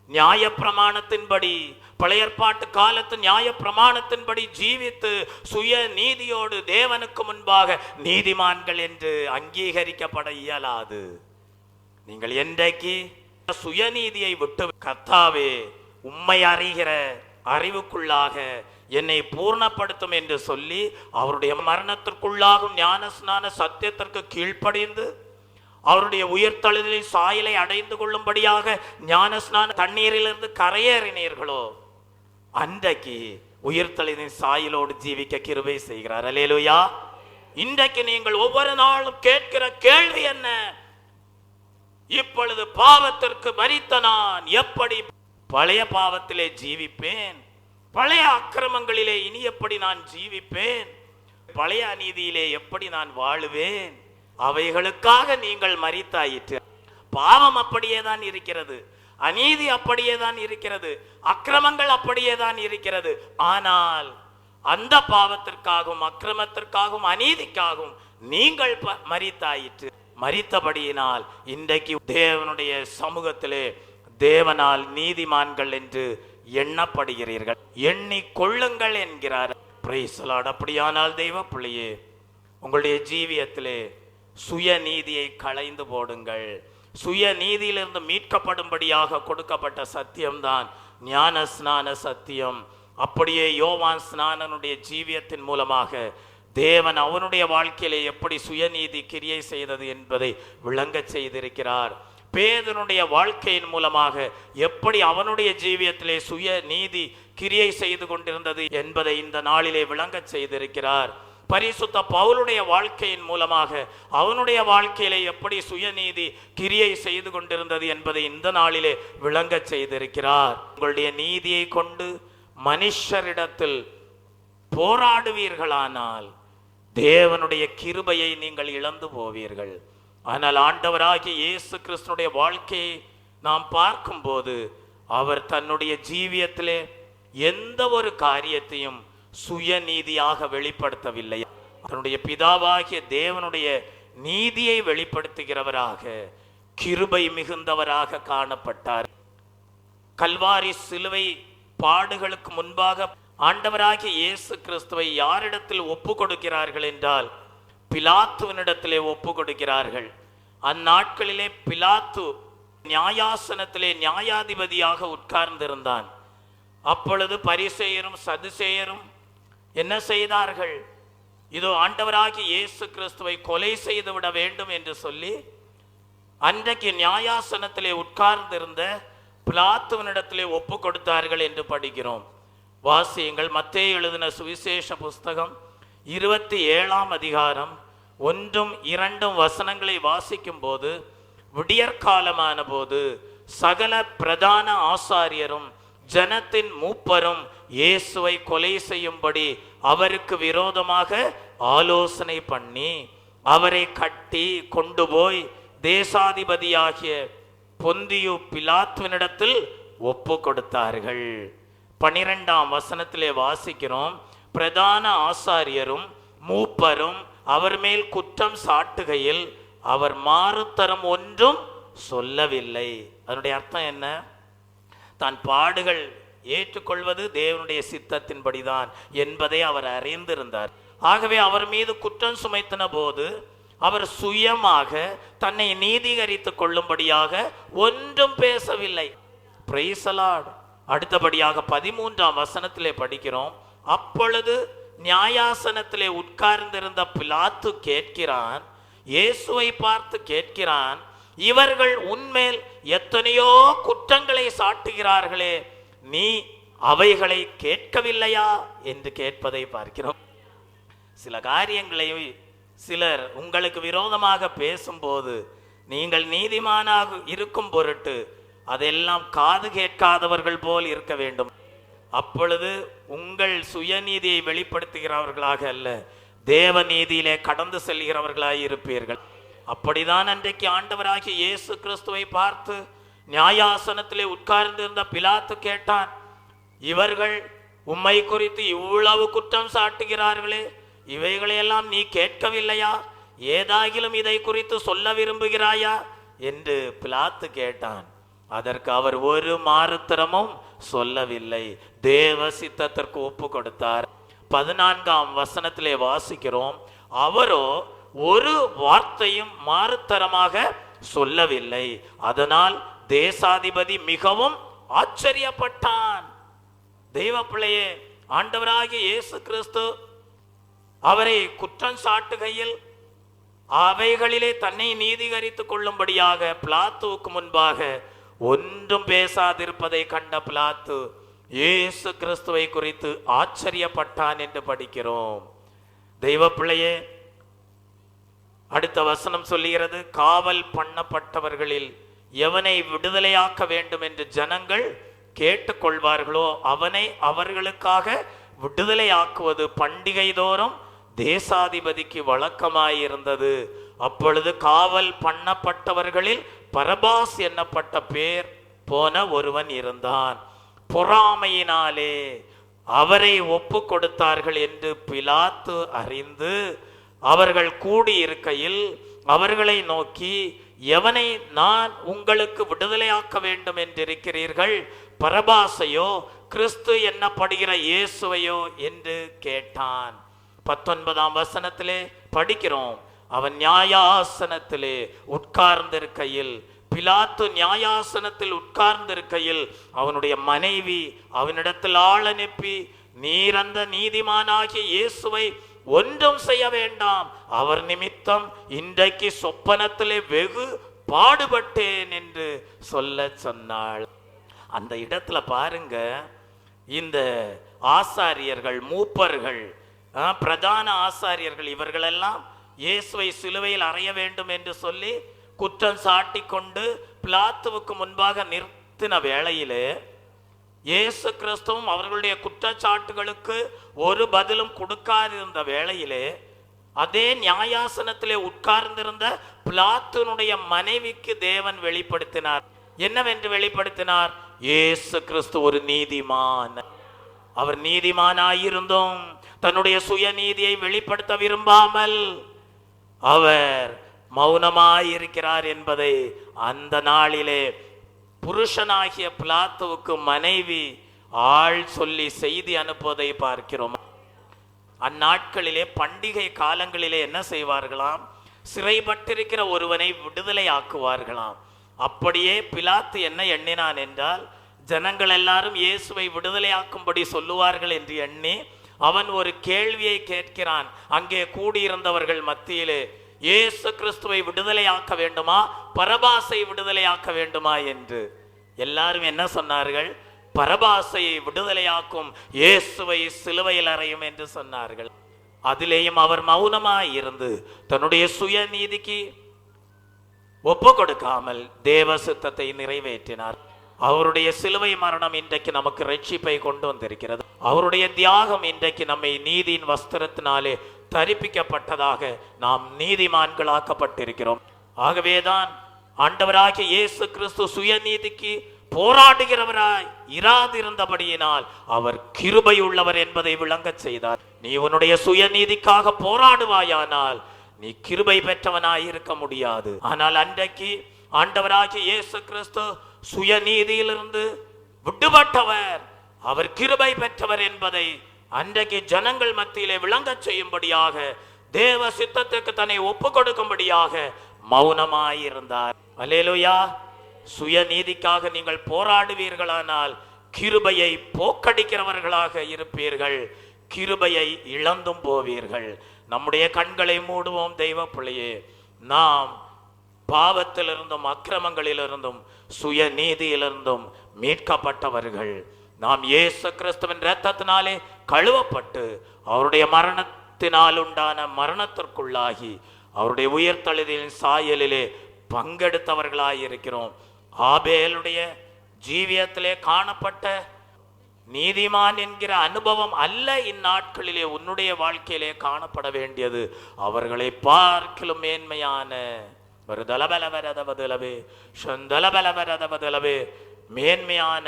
நியாயப்பிரமாணத்தின்படி, பழைய ஏற்பாட்டு காலத்து நியாயப்பிரமாணத்தின்படி ஜீவித்து சுய நீதியோடு தேவனுக்கு முன்பாக நீதிமான்கள் என்று அங்கீகரிக்கப்பட இயலாது. நீங்கள் என்றைக்கு சுயநீதியை விட்டு, கர்த்தாவே உம்மை அறிகிற அறிவுக்குள்ளாக என்னை பூர்ணப்படுத்தும் என்று சொல்லி அவருடைய மரணத்திற்குள்ளாகும் ஞானஸ்நான சத்தியத்திற்கு கீழ்ப்படிந்து அவருடைய உயிர்த்தெழுதலின் சாயலை அடைந்து கொள்ளும்படியாக ஞானஸ்நான தண்ணீரிலிருந்து கரையேறினீர்களோ, அன்றைக்கு உயிர்த்தெழுதலின் சாயலோடு ஜீவிக்க கிருபை செய்கிறார். அல்லேலூயா. இன்றைக்கு நீங்கள் ஒவ்வொரு நாளும் கேட்கிற கேள்வி என்ன? இப்பொழுது பாவத்திற்கு மரித்த நான் எப்படி பழைய பாவத்திலே ஜீவிப்பேன்? பழைய அக்கிரமங்களிலே இனி எப்படி நான் ஜீவிப்பேன்? பழைய அநீதியிலே எப்படி நான் வாழுவேன்? அவைகளுக்காக நீங்கள் மரித்தாயிற்று. பாவம் அப்படியே தான் இருக்கிறது, அநீதி அப்படியே தான் இருக்கிறது, அக்கிரமங்கள் அப்படியே தான் இருக்கிறது. ஆனால் அந்த பாவத்திற்காகவும் அக்கிரமத்திற்காகவும் அநீதிக்காகவும் நீங்கள் மரித்தாயிற்று. மரித்தபடியினால் இன்றைக்கு தேவனுடைய சமூகத்திலே தேவனால் நீதிமான்கள் என்று எண்ணப்படுகிறீர்கள். எண்ணிக்கொள்ளுங்கள் என்கிறார். Praise the Lord. அப்படியானால் தெய்வ பிள்ளையே, உங்களுடைய ஜீவியத்திலே சுய நீதியை களைந்து போடுங்கள். சுய நீதியிலிருந்து மீட்கப்படும்படியாக கொடுக்கப்பட்ட சத்தியம்தான் ஞான ஸ்நான சத்தியம். அப்படியே யோவான் ஸ்நானனுடைய ஜீவியத்தின் மூலமாக தேவன் அவனுடைய வாழ்க்கையிலே எப்படி சுயநீதி கிரியை செய்தது என்பதை விளங்க செய்திருக்கிறார். பேதுருடைய வாழ்க்கையின் மூலமாக எப்படி அவனுடைய ஜீவியத்திலே சுய நீதி கிரியை செய்து கொண்டிருந்தது என்பதை இந்த நாளிலே விளங்க செய்திருக்கிறார். பரிசுத்த பவுலுடைய வாழ்க்கையின் மூலமாக அவனுடைய வாழ்க்கையிலே எப்படி சுயநீதி கிரியை செய்து கொண்டிருந்தது என்பதை இந்த நாளிலே விளங்க செய்திருக்கிறார். உங்களுடைய நீதியை கொண்டு மனுஷரிடத்தில் போராடுவீர்களானால் தேவனுடைய கிருபையை நீங்கள் இழந்து போவீர்கள். ஆனால் ஆண்டவராகிய இயேசு கிறிஸ்துடைய வாழ்க்கையை நாம் பார்க்கும்போது அவர் தன்னுடைய ஜீவியத்திலே எந்த ஒரு காரியத்தையும் சுயநீதியாக வெளிப்படுத்தவில்லை. தன்னுடைய பிதாவாகிய தேவனுடைய நீதியை வெளிப்படுத்துகிறவராக, கிருபை மிகுந்தவராக காணப்பட்டார். கல்வாரி சிலுவை பாடுகளுக்கு முன்பாக ஆண்டவராகிய இயேசு கிறிஸ்துவை யாரிடத்தில் ஒப்பு கொடுக்கிறார்கள் என்றால் பிலாத்துவினிடத்திலே ஒப்பு கொடுக்கிறார்கள். அந்நாட்களிலே பிலாத்து நியாயாசனத்திலே நியாயாதிபதியாக உட்கார்ந்திருந்தான். அப்பொழுது பரிசேயரும் சதுசேயரும் என்ன செய்தார்கள்? இதோ ஆண்டவராகிய இயேசு கிறிஸ்துவை கொலை செய்து விட வேண்டும் என்று சொல்லி அன்றைக்கு நியாயாசனத்திலே உட்கார்ந்திருந்த பிலாத்துவனிடத்திலே ஒப்பு கொடுத்தார்கள் என்று படிக்கிறோம். வாசியுங்கள். மத்தேயு எழுதின சுவிசேஷ புஸ்தகம் 27ஆம் அதிகாரம் 1-2 வசனங்களை வாசிக்கும் போது, விடியற்காலமான போது சகல பிரதான ஆசாரியரும் ஜனத்தின் மூப்பரும் இயேசுவை கொலை செய்யும்படி அவருக்கு விரோதமாக ஆலோசனை பண்ணி அவரை கட்டி கொண்டு போய் தேசாதிபதியாகிய பொந்தியு பிலாத்துவினிடத்தில் ஒப்பு கொடுத்தார்கள். 12ஆம் வசனத்திலே வாசிக்கிறோம், பிரதான ஆசாரியரும் மூப்பரும் அவர் மேல் குற்றம் சாட்டுகையில் அவர் மாறுத்தரம் ஒன்றும் சொல்லவில்லை. அதனுடைய அர்த்தம் என்ன? தான் பாடுகள் ஏற்றுக்கொள்வது தேவனுடைய சித்தத்தின்படிதான் என்பதை அவர் அறிந்திருந்தார். ஆகவே அவர் மீது குற்றம் சுமைத்தின போது அவர் சுயமாக தன்னை நீதீகரித்துக் கொள்ளும்படியாக ஒன்றும் பேசவில்லை. Praise the Lord. அடுத்தபடியாக 13ஆம் வசனத்திலே படிக்கிறோம். அப்பொழுது நியாயாசனத்திலே உட்கார்ந்திருந்த பிலாத்து கேட்கிறான், இயேசுவை பார்த்து கேட்கிறான், இவர்கள் உன்மேல் எத்தனையோ குற்றங்களை சாட்டுகிறார்களே, நீ அவைகளை கேட்கவில்லையா என்று கேட்பதை பார்க்கிறோம். சில காரியங்களை சிலர் உங்களுக்கு விரோதமாக பேசும்போது நீங்கள் நீதிமானாக இருக்கும் பொருட்டு அதெல்லாம் காது கேட்காதவர்கள் போல் இருக்க வேண்டும். அப்பொழுது உங்கள் சுயநீதியை வெளிப்படுத்துகிறவர்களாக அல்ல, தேவ நீதியிலே கடந்து செல்கிறவர்களாய் இருப்பீர்கள். அப்படிதான் அன்றைக்கு ஆண்டவராகிய இயேசு கிறிஸ்துவை பார்த்து நியாயாசனத்திலே உட்கார்ந்திருந்த பிலாத்து கேட்டான், இவர்கள் உம்மை குறித்து இவ்வளவு குற்றம் சாட்டுகிறார்களே, இவைகளையெல்லாம் நீ கேட்கவில்லையா? ஏதாகிலும் இதை குறித்து சொல்ல விரும்புகிறாயா என்று பிலாத்து கேட்டான். அதற்கு அவர் ஒரு மாறுத்தரமும் சொல்லவில்லை, தேவ சித்தத்திற்கு ஒப்பு கொடுத்தார். 14ஆம் வசனத்திலே வாசிக்கிறோம், அவரோ ஒரு வார்த்தையும் மாறுத்தரமாக சொல்லவில்லை. அதனால் தேசாதிபதி மிகவும் ஆச்சரியப்பட்டான். தெய்வ பிள்ளையே, ஆண்டவராகிய இயேசு கிறிஸ்து அவரை குற்றம் சாட்டுகையில் அவைகளிலே தன்னை நீதிகரித்துக் கொள்ளும்படியாக பிலாத்துவுக்கு முன்பாக ஒன்றும் பேசாதிருப்பதை கண்ட பிலாத்து இயேசு கிறிஸ்துவை குறித்து ஆச்சரியப்பட்டான் என்று படிக்கிறோம். தெய்வ பிள்ளையே, அடுத்த வசனம் சொல்லுகிறது, காவல் பண்ணப்பட்டவர்களில் எவனை விடுதலையாக்க வேண்டும் என்று ஜனங்கள் கேட்டுக்கொள்வார்களோ அவனை அவர்களுக்காக விடுதலையாக்குவது பண்டிகை தோறும் தேசாதிபதிக்கு வழக்கமாயிருந்தது. அப்பொழுது காவல் பண்ணப்பட்டவர்களில் பரபாஸ் என்னப்பட்ட பேர் போன ஒருவன் இருந்தான். பொறாமையினாலே அவரை ஒப்பு கொடுத்தார்கள் என்று பிலாத்து அறிந்து அவர்கள் கூடியிருக்கையில் அவர்களை நோக்கி, எவனை நான் உங்களுக்கு விடுதலையாக்க வேண்டும் என்றிருக்கிறீர்கள், பரபாசையோ கிறிஸ்து என்னப்படுகிற இயேசுவையோ என்று கேட்டான். 19ஆம் வசனத்திலே படிக்கிறோம், அவன் நியாயாசனத்திலே உட்கார்ந்திருக்கையில், பிலாத்து நியாயாசனத்தில் உட்கார்ந்திருக்கையில் அவனுடைய மனைவி அவனிடத்தில் ஆள் அனுப்பி, நீர் அந்த நீதிமானாகிய இயேசுவை ஒன்றும் செய்ய வேண்டாம், அவர் நிமித்தம் இன்றைக்கு சொப்பனத்திலே வெகு பாடுபட்டேன் என்று சொல்ல சொன்னாள். அந்த இடத்துல பாருங்க, இந்த ஆசாரியர்கள், மூப்பர்கள், பிரதான ஆசாரியர்கள், இவர்களெல்லாம் இயேசுவை சிலுவையில் அறைய வேண்டும் என்று சொல்லி குற்றம் சாட்டி கொண்டு பிலாத்துவுக்கு முன்பாக நிறுத்தின வேளையிலே இயேசு கிறிஸ்துவும் அவர்களுடைய குற்றச்சாட்டுகளுக்கு ஒரு பதிலும் கொடுக்காதிருந்த வேளையிலே அதே நியாயாசனத்திலே உட்கார்ந்திருந்த பிலாத்துனுடைய மனைவிக்கு தேவன் வெளிப்படுத்தினார். என்னவென்று வெளிப்படுத்தினார்? இயேசு கிறிஸ்து ஒரு நீதிமான். அவர் நீதிமானாயிருந்தும் தன்னுடைய சுயநீதியை வெளிப்படுத்த விரும்பாமல் அவர் மௌனமாயிருக்கிறார் என்பதை அந்த நாளிலே புருஷனாகிய பிலாத்துவுக்கு மனைவி ஆள் சொல்லி செய்தி அனுப்புவதை பார்க்கிறோம். அந்நாட்களிலே பண்டிகை காலங்களிலே என்ன செய்வார்களாம்? சிறைப்பட்டிருக்கிற ஒருவனை விடுதலை ஆக்குவார்களாம். அப்படியே பிலாத்து என்ன எண்ணினான் என்றால், ஜனங்கள் எல்லாரும் இயேசுவை விடுதலையாக்கும்படி சொல்லுவார்கள் என்று எண்ணி அவன் ஒரு கேள்வியை கேட்கிறான். அங்கே கூடியிருந்தவர்கள் மத்தியிலே, இயேசு கிறிஸ்துவை விடுதலையாக்க வேண்டுமா, பரபாசை விடுதலையாக்க வேண்டுமா என்று. எல்லாரும் என்ன சொன்னார்கள்? பரபாசையை விடுதலையாக்கும், இயேசுவை சிலுவையில் அறையும் என்று சொன்னார்கள். அதிலேயும் அவர் மௌனமாய் இருந்து தன்னுடைய சுயநீதிக்கு ஒப்பு கொடுக்காமல் தேவ சித்தத்தை நிறைவேற்றினார். அவருடைய சிலுவை மரணம் இன்றைக்கு நமக்கு ரட்சிப்பை கொண்டு வந்திருக்கிறது. அவருடைய தியாகம் இன்றைக்கு நம்மை நீதியின் வஸ்திரத்தினாலே தரிப்பிக்கப்பட்டதாக நாம் நீதிமான்களாக்கப்பட்டிருக்கிறோம். ஆகவேதான் ஆண்டவராகிய இயேசு கிறிஸ்து சுயநீதிக்கு போராடுகிறவராய் இராதிருந்தபடியினால் அவர் கிருபை உள்ளவர் என்பதை விளங்கச் செய்தார். நீ உன்னுடைய சுயநீதிக்காக போராடுவாயானால் நீ கிருபை பெற்றவனாய் இருக்க முடியாது. ஆனால் அன்றைக்கு ஆண்டவராகிய இயேசு கிறிஸ்து சுயநீதியிலிருந்து விடுபட்டவர், அவர் கிருபை பெற்றவர் என்பதை அன்றைக்கு ஜனங்கள் மத்தியிலே விளங்கச் செய்யும்படியாக, தேவ சித்தத்துக்கு தன்னை ஒப்பு கொடுக்கும்படியாக மௌனமாயிருந்தார். அல்லேலூயா. சுயநீதிக்காக நீங்கள் போராடுவீர்களானால் கிருபையை போக்கடிக்கிறவர்களாக இருப்பீர்கள், கிருபையை இழந்தும் போவீர்கள். நம்முடைய கண்களை மூடுவோம் தெய்வ பிள்ளையே. நாம் பாவத்திலிருந்தும் அக்கிரமங்களிலிருந்தும் சுய நீதியிலிருந்தும் மீட்கப்பட்டவர்கள். நாம் இயேசு கிறிஸ்துவின் இரத்தத்தினாலே கழுவப்பட்டு அவருடைய மரணத்தினால் உண்டான மரணத்திற்குள்ளாகி அவருடைய உயிர்த்தெழுதலின் சாயலிலே பங்கெடுத்தவர்களாய் இருக்கிறோம். ஆபேலுடைய ஜீவியத்திலே காணப்பட்ட நீதிமான் என்கிற அனுபவம் அல்ல இந்நாட்களிலே உன்னுடைய வாழ்க்கையிலே காணப்பட வேண்டியது. அவர்களை பார்க்கிலும் மேன்மையான ஒரு தலபலவரதவதலவே சொந்தலபலவரதவதலவே மேன்மையான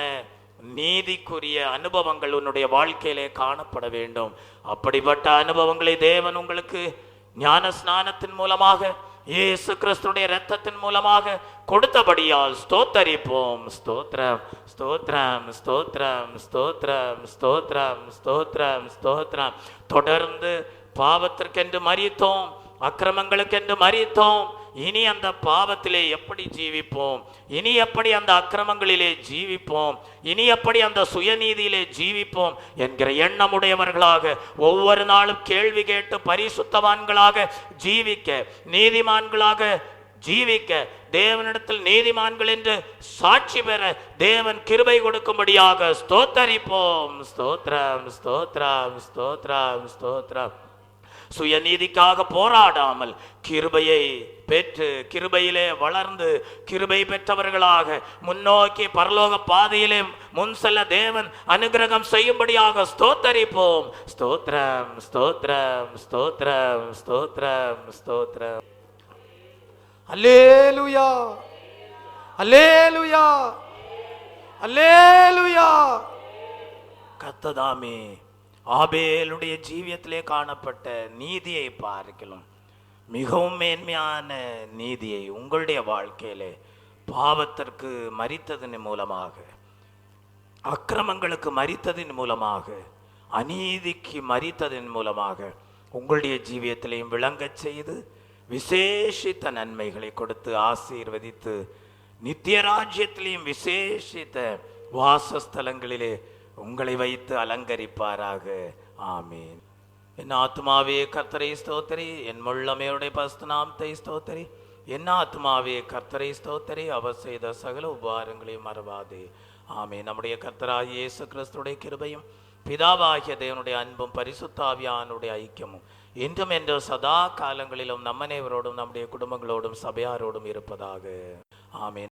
நீதிக்குரிய அனுபவங்கள் உன்னுடைய வாழ்க்கையிலே காணப்பட வேண்டும். அப்படிப்பட்ட அனுபவங்களை தேவன் உங்களுக்கு ஞான ஸ்நானத்தின் மூலமாக இயேசு கிறிஸ்துடைய இரத்தத்தின் மூலமாக கொடுத்தபடியால் ஸ்தோத்தரிப்போம். ஸ்தோத்திரம் ஸ்தோத்திரம் ஸ்தோத்திரம் ஸ்தோத்திரம் ஸ்தோத்திரம் ஸ்தோத்திரம் ஸ்தோத்திரம். தொடர்ந்து பாவத்திற்கென்று மரித்தோம், அக்கிரமங்களுக்கென்று மரித்தோம். இனி அந்த பாவத்திலே எப்படி ஜீவிப்போம்? இனி எப்படி அந்த அக்கிரமங்களிலே ஜீவிப்போம்? இனி எப்படி அந்த சுயநீதியிலே ஜீவிப்போம் என்கிற எண்ணமுடையவர்களாக ஒவ்வொரு நாளும் கேள்வி கேட்டு பரிசுத்தவான்களாக ஜீவிக்க, நீதிமான்களாக ஜீவிக்க, தேவனிடத்தில் நீதிமான்கள் என்று சாட்சி பெற தேவன் கிருபை கொடுக்கும்படியாக ஸ்தோத்தரிப்போம். ஸ்தோத்திரம் ஸ்தோத்திரம் ஸ்தோத்திரம் ஸ்தோத்திரம். சுயநீதிக்காக போராடாமல் கிருபையை பெற்று கிருபையிலே வளர்ந்து கிருபை பெற்றவர்களாக முன்னோக்கி பரலோக பாதையிலே முன் செல்ல தேவன் அனுகிரகம் செய்யும்படியாக ஸ்தோத்தரிப்போம். ஸ்தோத்திரம் ஸ்தோத்திரம் ஸ்தோத்திரம் ஸ்தோத்திரம் ஸ்தோத்திரம். அல்லேலூயா அல்லேலூயா அல்லேலூயா. கர்த்ததாமே ஆபேலுடைய ஜீவியத்திலே காணப்பட்ட நீதியை பார்க்கலாம் மிகவும் மேன்மையான நீதியை உங்களுடைய வாழ்க்கையிலே பாவத்திற்கு மரித்ததன் மூலமாக, அக்கிரமங்களுக்கு மரித்ததன் மூலமாக, அநீதிக்கு மரித்ததன் மூலமாக உங்களுடைய ஜீவியத்திலையும் விளங்கச் செய்து விசேஷித்த நன்மைகளை கொடுத்து ஆசீர்வதித்து நித்திய ராஜ்யத்திலையும் விசேஷித்த வாசஸ்தலங்களிலே உங்களை வைத்து அலங்கரிப்பாராக. ஆமீன். என் ஆத்மாவே கர்த்தரை ஸ்தோத்திரி, என் முள்ளமையுடைய பரிசுத்த நாமத்தை ஸ்தோத்திரி. என் ஆத்மாவே கர்த்தரை ஸ்தோத்திரி, அவர் செய்த சகல உபகாரங்களையும் மறவாதே. ஆமீன். நம்முடைய கர்த்தராகிய இயேசு கிறிஸ்துடைய கிருபையும் பிதாவாகிய தேவனுடைய அன்பும் பரிசுத்த ஆவியானுடைய ஐக்கியமும் இன்றும் என்று சதா காலங்களிலும் நம்ம அனைவரோடும் நம்முடைய குடும்பங்களோடும் சபையாரோடும் இருப்பதாக. ஆமீன்.